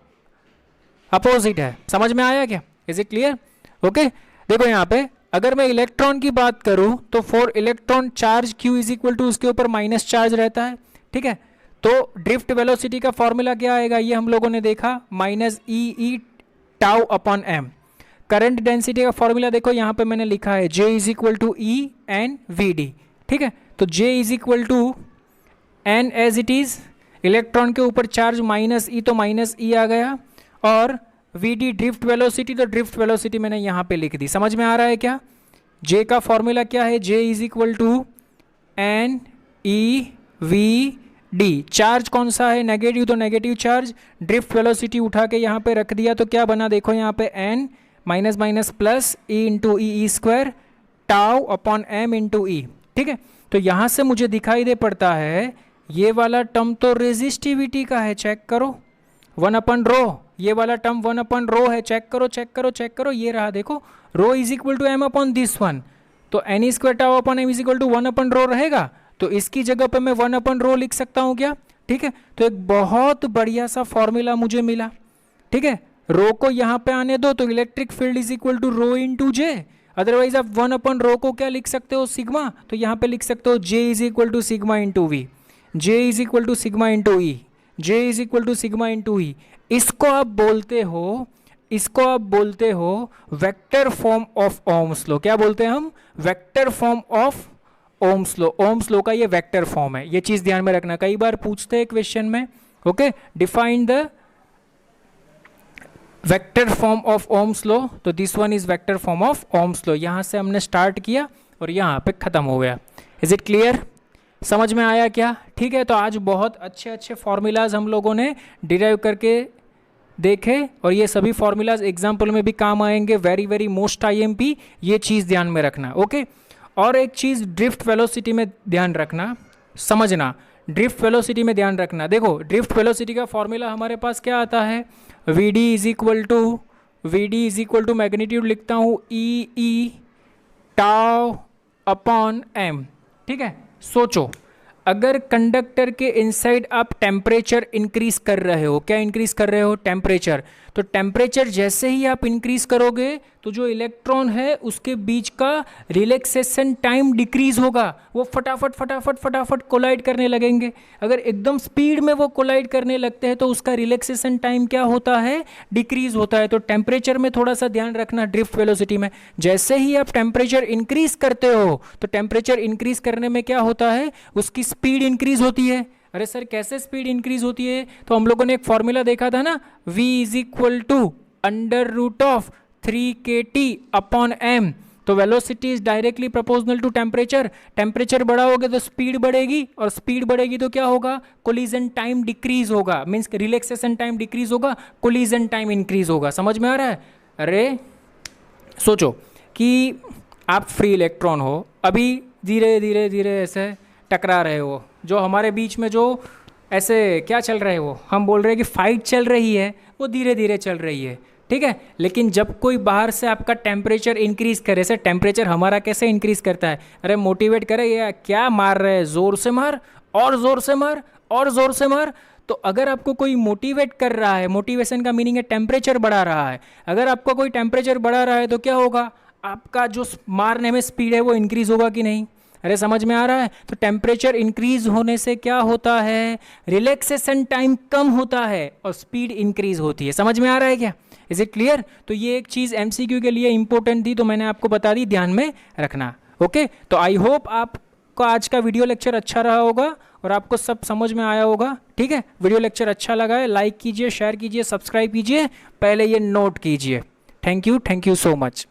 अपोजिट है, समझ में आया क्या? Is it clear? ओके, देखो यहाँ पे अगर मैं इलेक्ट्रॉन की बात करूं तो for electron charge Q is equal to उसके ऊपर माइनस चार्ज रहता है, ठीक है। तो ड्रिफ्ट वेलोसिटी का फॉर्मूला क्या आएगा, ये हम लोगों ने देखा, -e tau upon m। Current density का फॉर्मूला देखो यहाँ पे मैंने लिखा है J is equal to E n VD, ठीक है। तो J is equal to n as it is, electron के ऊपर चार्ज -e, तो -e आ गया, और VD ड्रिफ्ट वेलोसिटी, तो ड्रिफ्ट वेलोसिटी मैंने यहाँ पे लिख दी। समझ में आ रहा है क्या? J का फॉर्मूला क्या है, J is equal to NeVD। Charge कौन सा है, नेगेटिव, तो नेगेटिव चार्ज, ड्रिफ्ट वेलोसिटी उठा के यहाँ पे रख दिया, तो क्या बना देखो यहाँ पे n minus minus plus e into E square tau upon m into E, ठीक है। तो यहाँ से मुझे दिखाई दे पड़ता है ये वाला टर्म तो रेजिस्टिविटी का है, चेक करो, 1/ρ, ये वाला टर्म 1/ρ है, चेक करो चेक करो चेक करो, ये रहा देखो, ρ is equal to m upon this one, तो n square tau upon m is equal to 1/ρ रहेगा, तो इसकी जगह पे मैं 1/ρ लिख सकता हूँ क्या, ठीक है। तो एक बहुत बढ़िया सा फॉर्मूला मुझे मिला, ठीक है। रो को यहाँ पे आने दो, तो electric field is equal to ρ into J, otherwise आप 1/ρ को क्या लिख सकते हो, सिग्मा, तो यहाँ पे लिख सकते हो J is equal to sigma into V, J is equal to sigma into E, J is equal to sigma into E. इसको आप बोलते हो, इसको आप बोलते हो vector form of Ohm's law. क्या बोलते हैं हम, vector form of Ohm's law. Ohm's law का ये वेक्टर फॉर्म है, ये चीज ध्यान में रखना, कई बार पूछते हैं क्वेश्चन में। Okay, define the vector form of Ohm's law, तो this one is vector form of Ohm's law. यहां से हमने स्टार्ट किया और यहां पे खत्म हो गया। Is it clear? समझ में आया क्या? ठीक है, तो आज बहुत अच्छे अच्छे फॉर्मूलाज हम लोगों ने डिराइव करके देखे, और ये सभी फॉर्मूलाज एग्जाम्पल में भी काम आएंगे, वेरी वेरी मोस्ट IMP, ये चीज़ ध्यान में रखना। ओके, और एक चीज़ ड्रिफ्ट वेलोसिटी में ध्यान रखना, समझना, ड्रिफ्ट वेलोसिटी में ध्यान रखना। देखो ड्रिफ्ट वेलोसिटी का फॉर्मूला हमारे पास क्या आता है, VD is equal to magnitude लिखता हूँ E टाउ अपॉन m, ठीक है। सोचो अगर कंडक्टर के इनसाइड आप टेम्परेचर इंक्रीज कर रहे हो, क्या इंक्रीज कर रहे हो, टेम्परेचर, तो टेम्परेचर जैसे ही आप इंक्रीज करोगे तो जो इलेक्ट्रॉन है उसके बीच का रिलैक्सेशन टाइम डिक्रीज होगा, वो फटाफट फटाफट फटाफट कोलाइड करने लगेंगे। अगर एकदम स्पीड में वो कोलाइड करने लगते हैं तो उसका रिलैक्सेशन टाइम क्या होता है, डिक्रीज होता है। तो टेम्परेचर में थोड़ा सा ध्यान रखना ड्रिफ्ट वेलोसिटी में, जैसे ही आप टेम्परेचर इंक्रीज करते हो तो टेम्परेचर इंक्रीज करने में क्या होता है, उसकी स्पीड इंक्रीज होती है। अरे सर कैसे स्पीड इंक्रीज होती है, तो हम लोगों ने एक फॉर्मूला देखा था ना, v is equal to √3kT upon m, तो velocity is directly proportional to temperature. Temperature बढ़ाओगे तो स्पीड बढ़ेगी, और स्पीड बढ़ेगी तो क्या होगा, कोलिजन टाइम डिक्रीज होगा, मींस रिलैक्सेशन टाइम डिक्रीज होगा, कोलिजन टाइम इंक्रीज होगा। समझ में आ रहा है? अरे सोचो कि आप फ्री इलेक्ट्रॉन हो, अभी धीरे धीरे धीरे ऐसे टकरा रहे हो, जो हमारे बीच में जो ऐसे क्या चल रहे हो, हम बोल रहे हैं कि फाइट चल रही है, वो धीरे धीरे चल रही है, ठीक है। लेकिन जब कोई बाहर से आपका टेम्परेचर इंक्रीज करे, सर टेम्परेचर हमारा कैसे इंक्रीज करता है, अरे मोटिवेट करे, ये क्या मार रहे हैं, जोर से मार, और जोर से मार, और जोर से मार। तो अगर आपको कोई मोटिवेट कर रहा है, मोटिवेशन का मीनिंग है टेम्परेचर बढ़ा रहा है, अगर आपको कोई टेम्परेचर बढ़ा रहा है तो क्या होगा, आपका जो मारने में स्पीड है वो इंक्रीज होगा कि नहीं। अरे समझ में आ रहा है? तो टेम्परेचर इंक्रीज होने से क्या होता है, रिलैक्सेशन टाइम कम होता है और स्पीड इंक्रीज होती है। समझ में आ रहा है क्या? Is it clear? तो ये एक चीज़ MCQ के लिए इंपॉर्टेंट थी, तो मैंने आपको बता दी, ध्यान में रखना। ओके, तो आई होप आपको आज का वीडियो लेक्चर अच्छा रहा होगा और आपको सब समझ में आया होगा। ठीक है, वीडियो लेक्चर अच्छा लगा है, लाइक कीजिए, शेयर कीजिए, सब्सक्राइब कीजिए, पहले ये नोट कीजिए। Thank you so much.